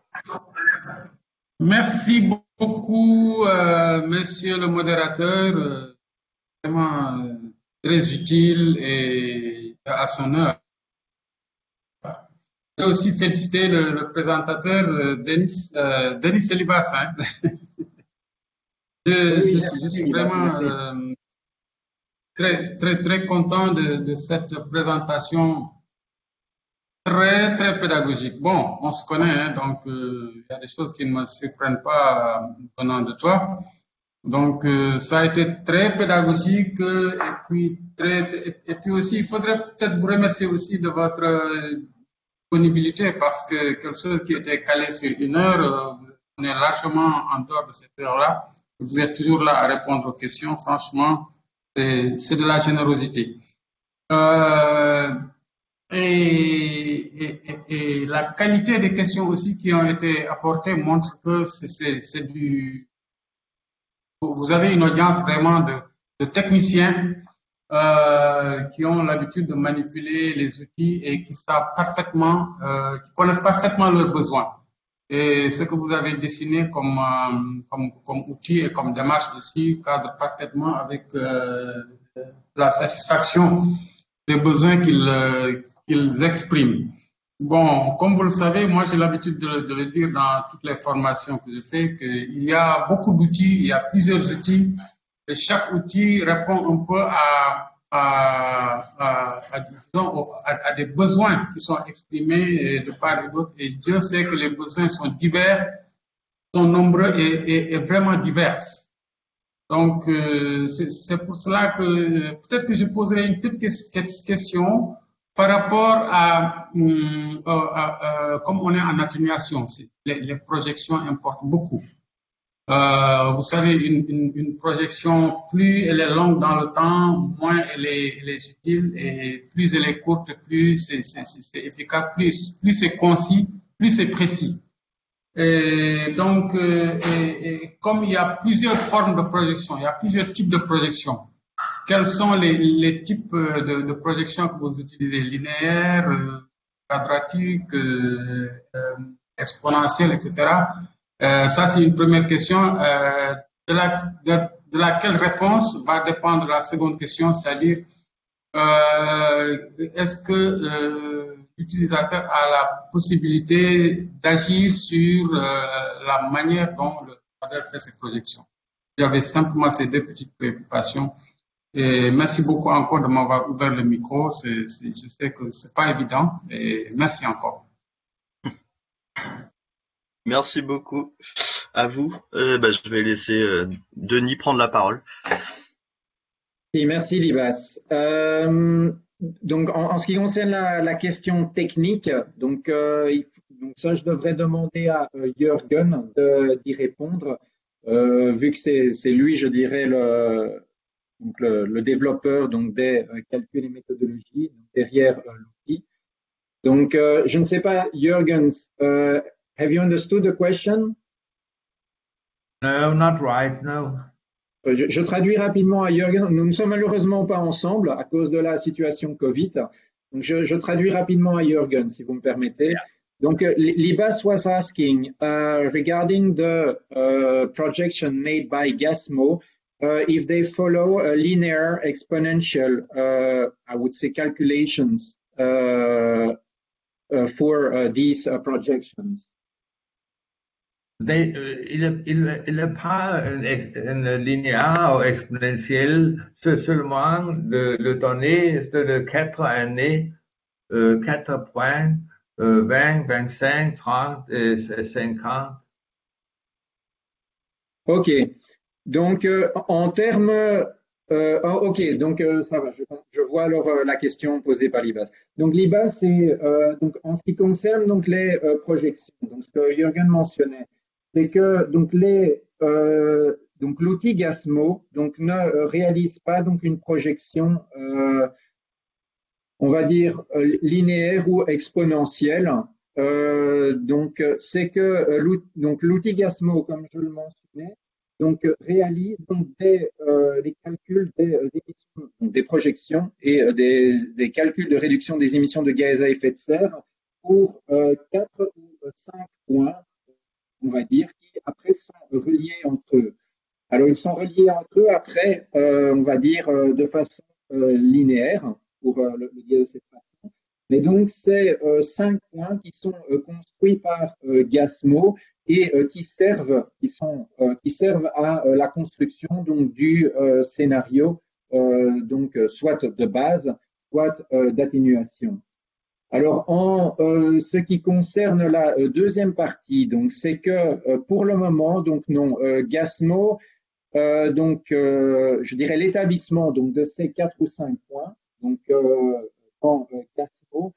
Merci beaucoup, monsieur le modérateur. Vraiment très utile et à son heure. Je voudrais aussi féliciter le présentateur Denis Selibas. Hein. Je suis vraiment très content de cette présentation très pédagogique. Bon, on se connaît, hein, donc il y a des choses qui ne me surprennent pas venant de toi. Donc ça a été très pédagogique et puis aussi il faudrait peut-être vous remercier aussi de votre disponibilité parce que quelque chose qui était calé sur 1 heure, on est largement en dehors de cette heure-là. Vous êtes toujours là à répondre aux questions. Franchement, c'est de la générosité. Et la qualité des questions aussi qui ont été apportées montre que vous avez une audience vraiment de techniciens qui ont l'habitude de manipuler les outils et qui savent parfaitement, qui connaissent parfaitement leurs besoins. Et ce que vous avez dessiné comme outil et comme démarche aussi cadre parfaitement avec la satisfaction des besoins qu'ils expriment. Bon, comme vous le savez, moi j'ai l'habitude de le dire dans toutes les formations que je fais, qu'il y a beaucoup d'outils, il y a plusieurs outils, et chaque outil répond un peu à des besoins qui sont exprimés de part et d'autre. Et Dieu sait que les besoins sont divers sont nombreux et vraiment divers. Donc, c'est pour cela que peut-être que je poserai une petite question par rapport comme on est en atténuation, les projections importent beaucoup. Vous savez, une projection, plus elle est longue dans le temps, moins elle est utile, et plus elle est courte, plus c'est efficace, plus c'est concis, plus c'est précis. Et donc, comme il y a plusieurs formes de projection, il y a plusieurs types de projection. Quels sont les types de projection que vous utilisez? Linéaire, quadratique, exponentielle, etc. Ça, c'est une première question de laquelle réponse va dépendre la seconde question, c'est-à-dire est-ce que l'utilisateur a la possibilité d'agir sur la manière dont le modèle fait ses projections. J'avais simplement ces deux petites préoccupations. Et merci beaucoup encore de m'avoir ouvert le micro. Je sais que c'est pas évident. Et merci encore. Merci beaucoup à vous. Je vais laisser Denis prendre la parole. Oui, merci Libas. Donc, en ce qui concerne la question technique, donc ça, je devrais demander à Jürgen d'y répondre, vu que c'est lui, je dirais, le développeur donc des calculs et méthodologies derrière l'outil. Donc, je ne sais pas, Jürgen, have you understood the question? No, not right, no. Je traduis rapidement à Jürgen. Nous ne sommes malheureusement pas ensemble à cause de la situation Covid. Donc je traduis rapidement à Jürgen, si vous me permettez. Yeah. Donc, Libas was asking regarding the projection made by Gasmo, if they follow a linear exponential, I would say, calculations for these projections. Il n'est pas une linéaire ou exponentielle, c'est seulement le données de 4 années, 4 points, 20, 25, 30 et 50. Ok, donc en termes... ok, donc ça va, je vois alors la question posée par Libas. Donc Libas, c'est donc en ce qui concerne donc les projections, donc ce que Jürgen mentionnait, c'est que donc donc l'outil Gasmo donc ne réalise pas donc une projection on va dire linéaire ou exponentielle. Donc c'est que l'outil Gasmo, comme je le mentionnais, donc réalise donc des calculs des émissions, donc des projections et des calculs de réduction des émissions de gaz à effet de serre pour 4 ou 5 points, on va dire, qui après sont reliés entre eux. Alors, ils sont reliés entre eux après, on va dire, de façon linéaire, pour le dire de cette façon. Mais donc, c'est 5 points qui sont construits par Gasmo et qui servent à la construction donc, du scénario, donc soit de base, soit d'atténuation. Alors, en ce qui concerne la deuxième partie, donc c'est que pour le moment, donc non, Gasmo, je dirais l'établissement donc de ces 4 ou 5 points, donc en Gasmo,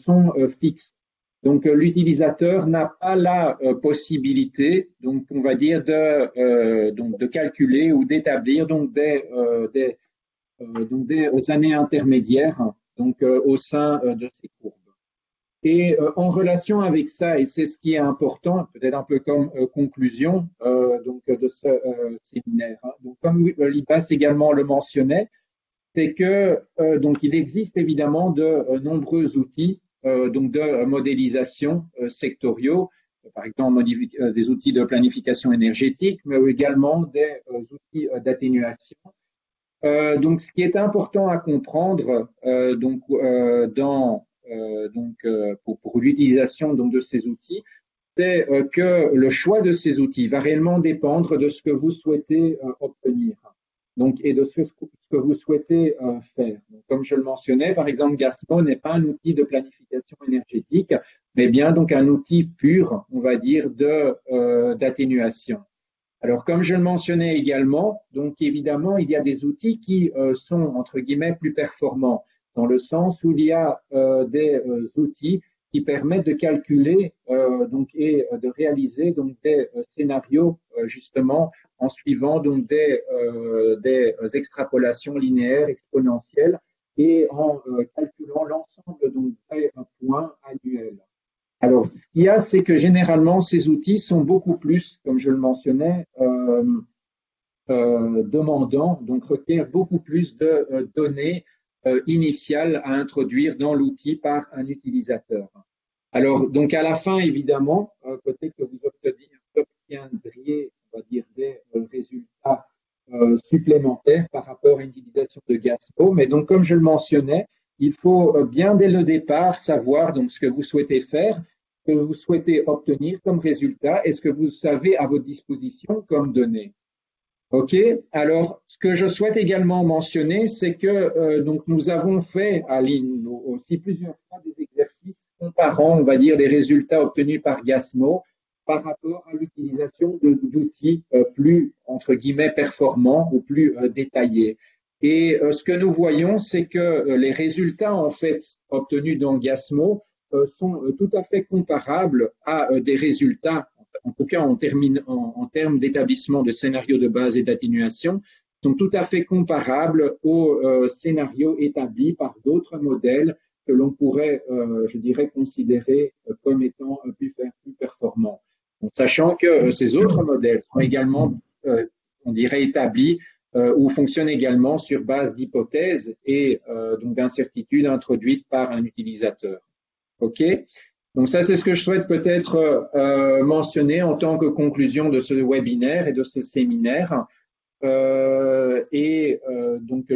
sont fixes. Donc l'utilisateur n'a pas la possibilité, donc on va dire de calculer ou d'établir donc des années intermédiaires donc au sein de ces courbes. Et en relation avec ça, et c'est ce qui est important, peut-être un peu comme conclusion donc de ce séminaire, hein, donc comme Libas également le mentionnait, c'est que donc il existe évidemment de nombreux outils donc de modélisation sectoriaux, par exemple des outils de planification énergétique, mais également des outils d'atténuation. Donc, ce qui est important à comprendre pour l'utilisation donc de ces outils, c'est que le choix de ces outils va réellement dépendre de ce que vous souhaitez obtenir, donc et de ce que vous souhaitez faire. Donc, comme je le mentionnais, par exemple, Gasmo n'est pas un outil de planification énergétique, mais bien donc un outil pur, on va dire, d'atténuation. Alors, comme je le mentionnais également, donc évidemment, il y a des outils qui sont, entre guillemets, plus performants, dans le sens où il y a des outils qui permettent de calculer donc, et de réaliser donc, des scénarios, justement, en suivant donc, des extrapolations linéaires exponentielles et en calculant l'ensemble donc, des points annuels. Alors, ce qu'il y a, c'est que généralement, ces outils sont beaucoup plus, comme je le mentionnais, demandants, donc requièrent beaucoup plus de données initiales à introduire dans l'outil par un utilisateur. Alors, donc à la fin, évidemment, peut-être que vous obtiendriez, on va dire, des résultats supplémentaires par rapport à une utilisation de Gasmo. Mais donc, comme je le mentionnais, il faut bien dès le départ savoir donc ce que vous souhaitez faire, ce que vous souhaitez obtenir comme résultat et ce que vous avez à votre disposition comme données. OK. Alors, ce que je souhaite également mentionner, c'est que donc nous avons fait à l'IN aussi plusieurs fois des exercices comparant, on va dire, les résultats obtenus par Gasmo par rapport à l'utilisation d'outils plus, entre guillemets, performants ou plus détaillés. Et ce que nous voyons, c'est que les résultats, en fait, obtenus dans Gasmo sont tout à fait comparables à des résultats, en tout cas en termes d'établissement de scénarios de base et d'atténuation, sont tout à fait comparables aux scénarios établis par d'autres modèles que l'on pourrait, je dirais, considérer comme étant plus performants. Donc, sachant que ces autres modèles sont également, on dirait, établis ou fonctionnent également sur base d'hypothèses et donc d'incertitudes introduites par un utilisateur. OK? Donc ça, c'est ce que je souhaite peut-être mentionner en tant que conclusion de ce webinaire et de ce séminaire. Donc,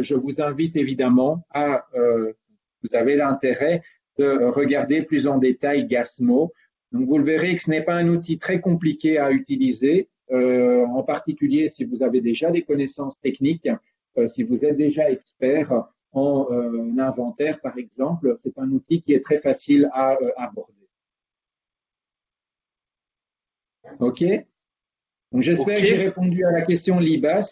je vous invite évidemment à, vous avez l'intérêt de regarder plus en détail Gasmo. Donc, vous le verrez que ce n'est pas un outil très compliqué à utiliser, en particulier si vous avez déjà des connaissances techniques, si vous êtes déjà expert en inventaire, par exemple, c'est un outil qui est très facile à aborder. OK? Donc, j'espère que j'ai répondu à la question Libas.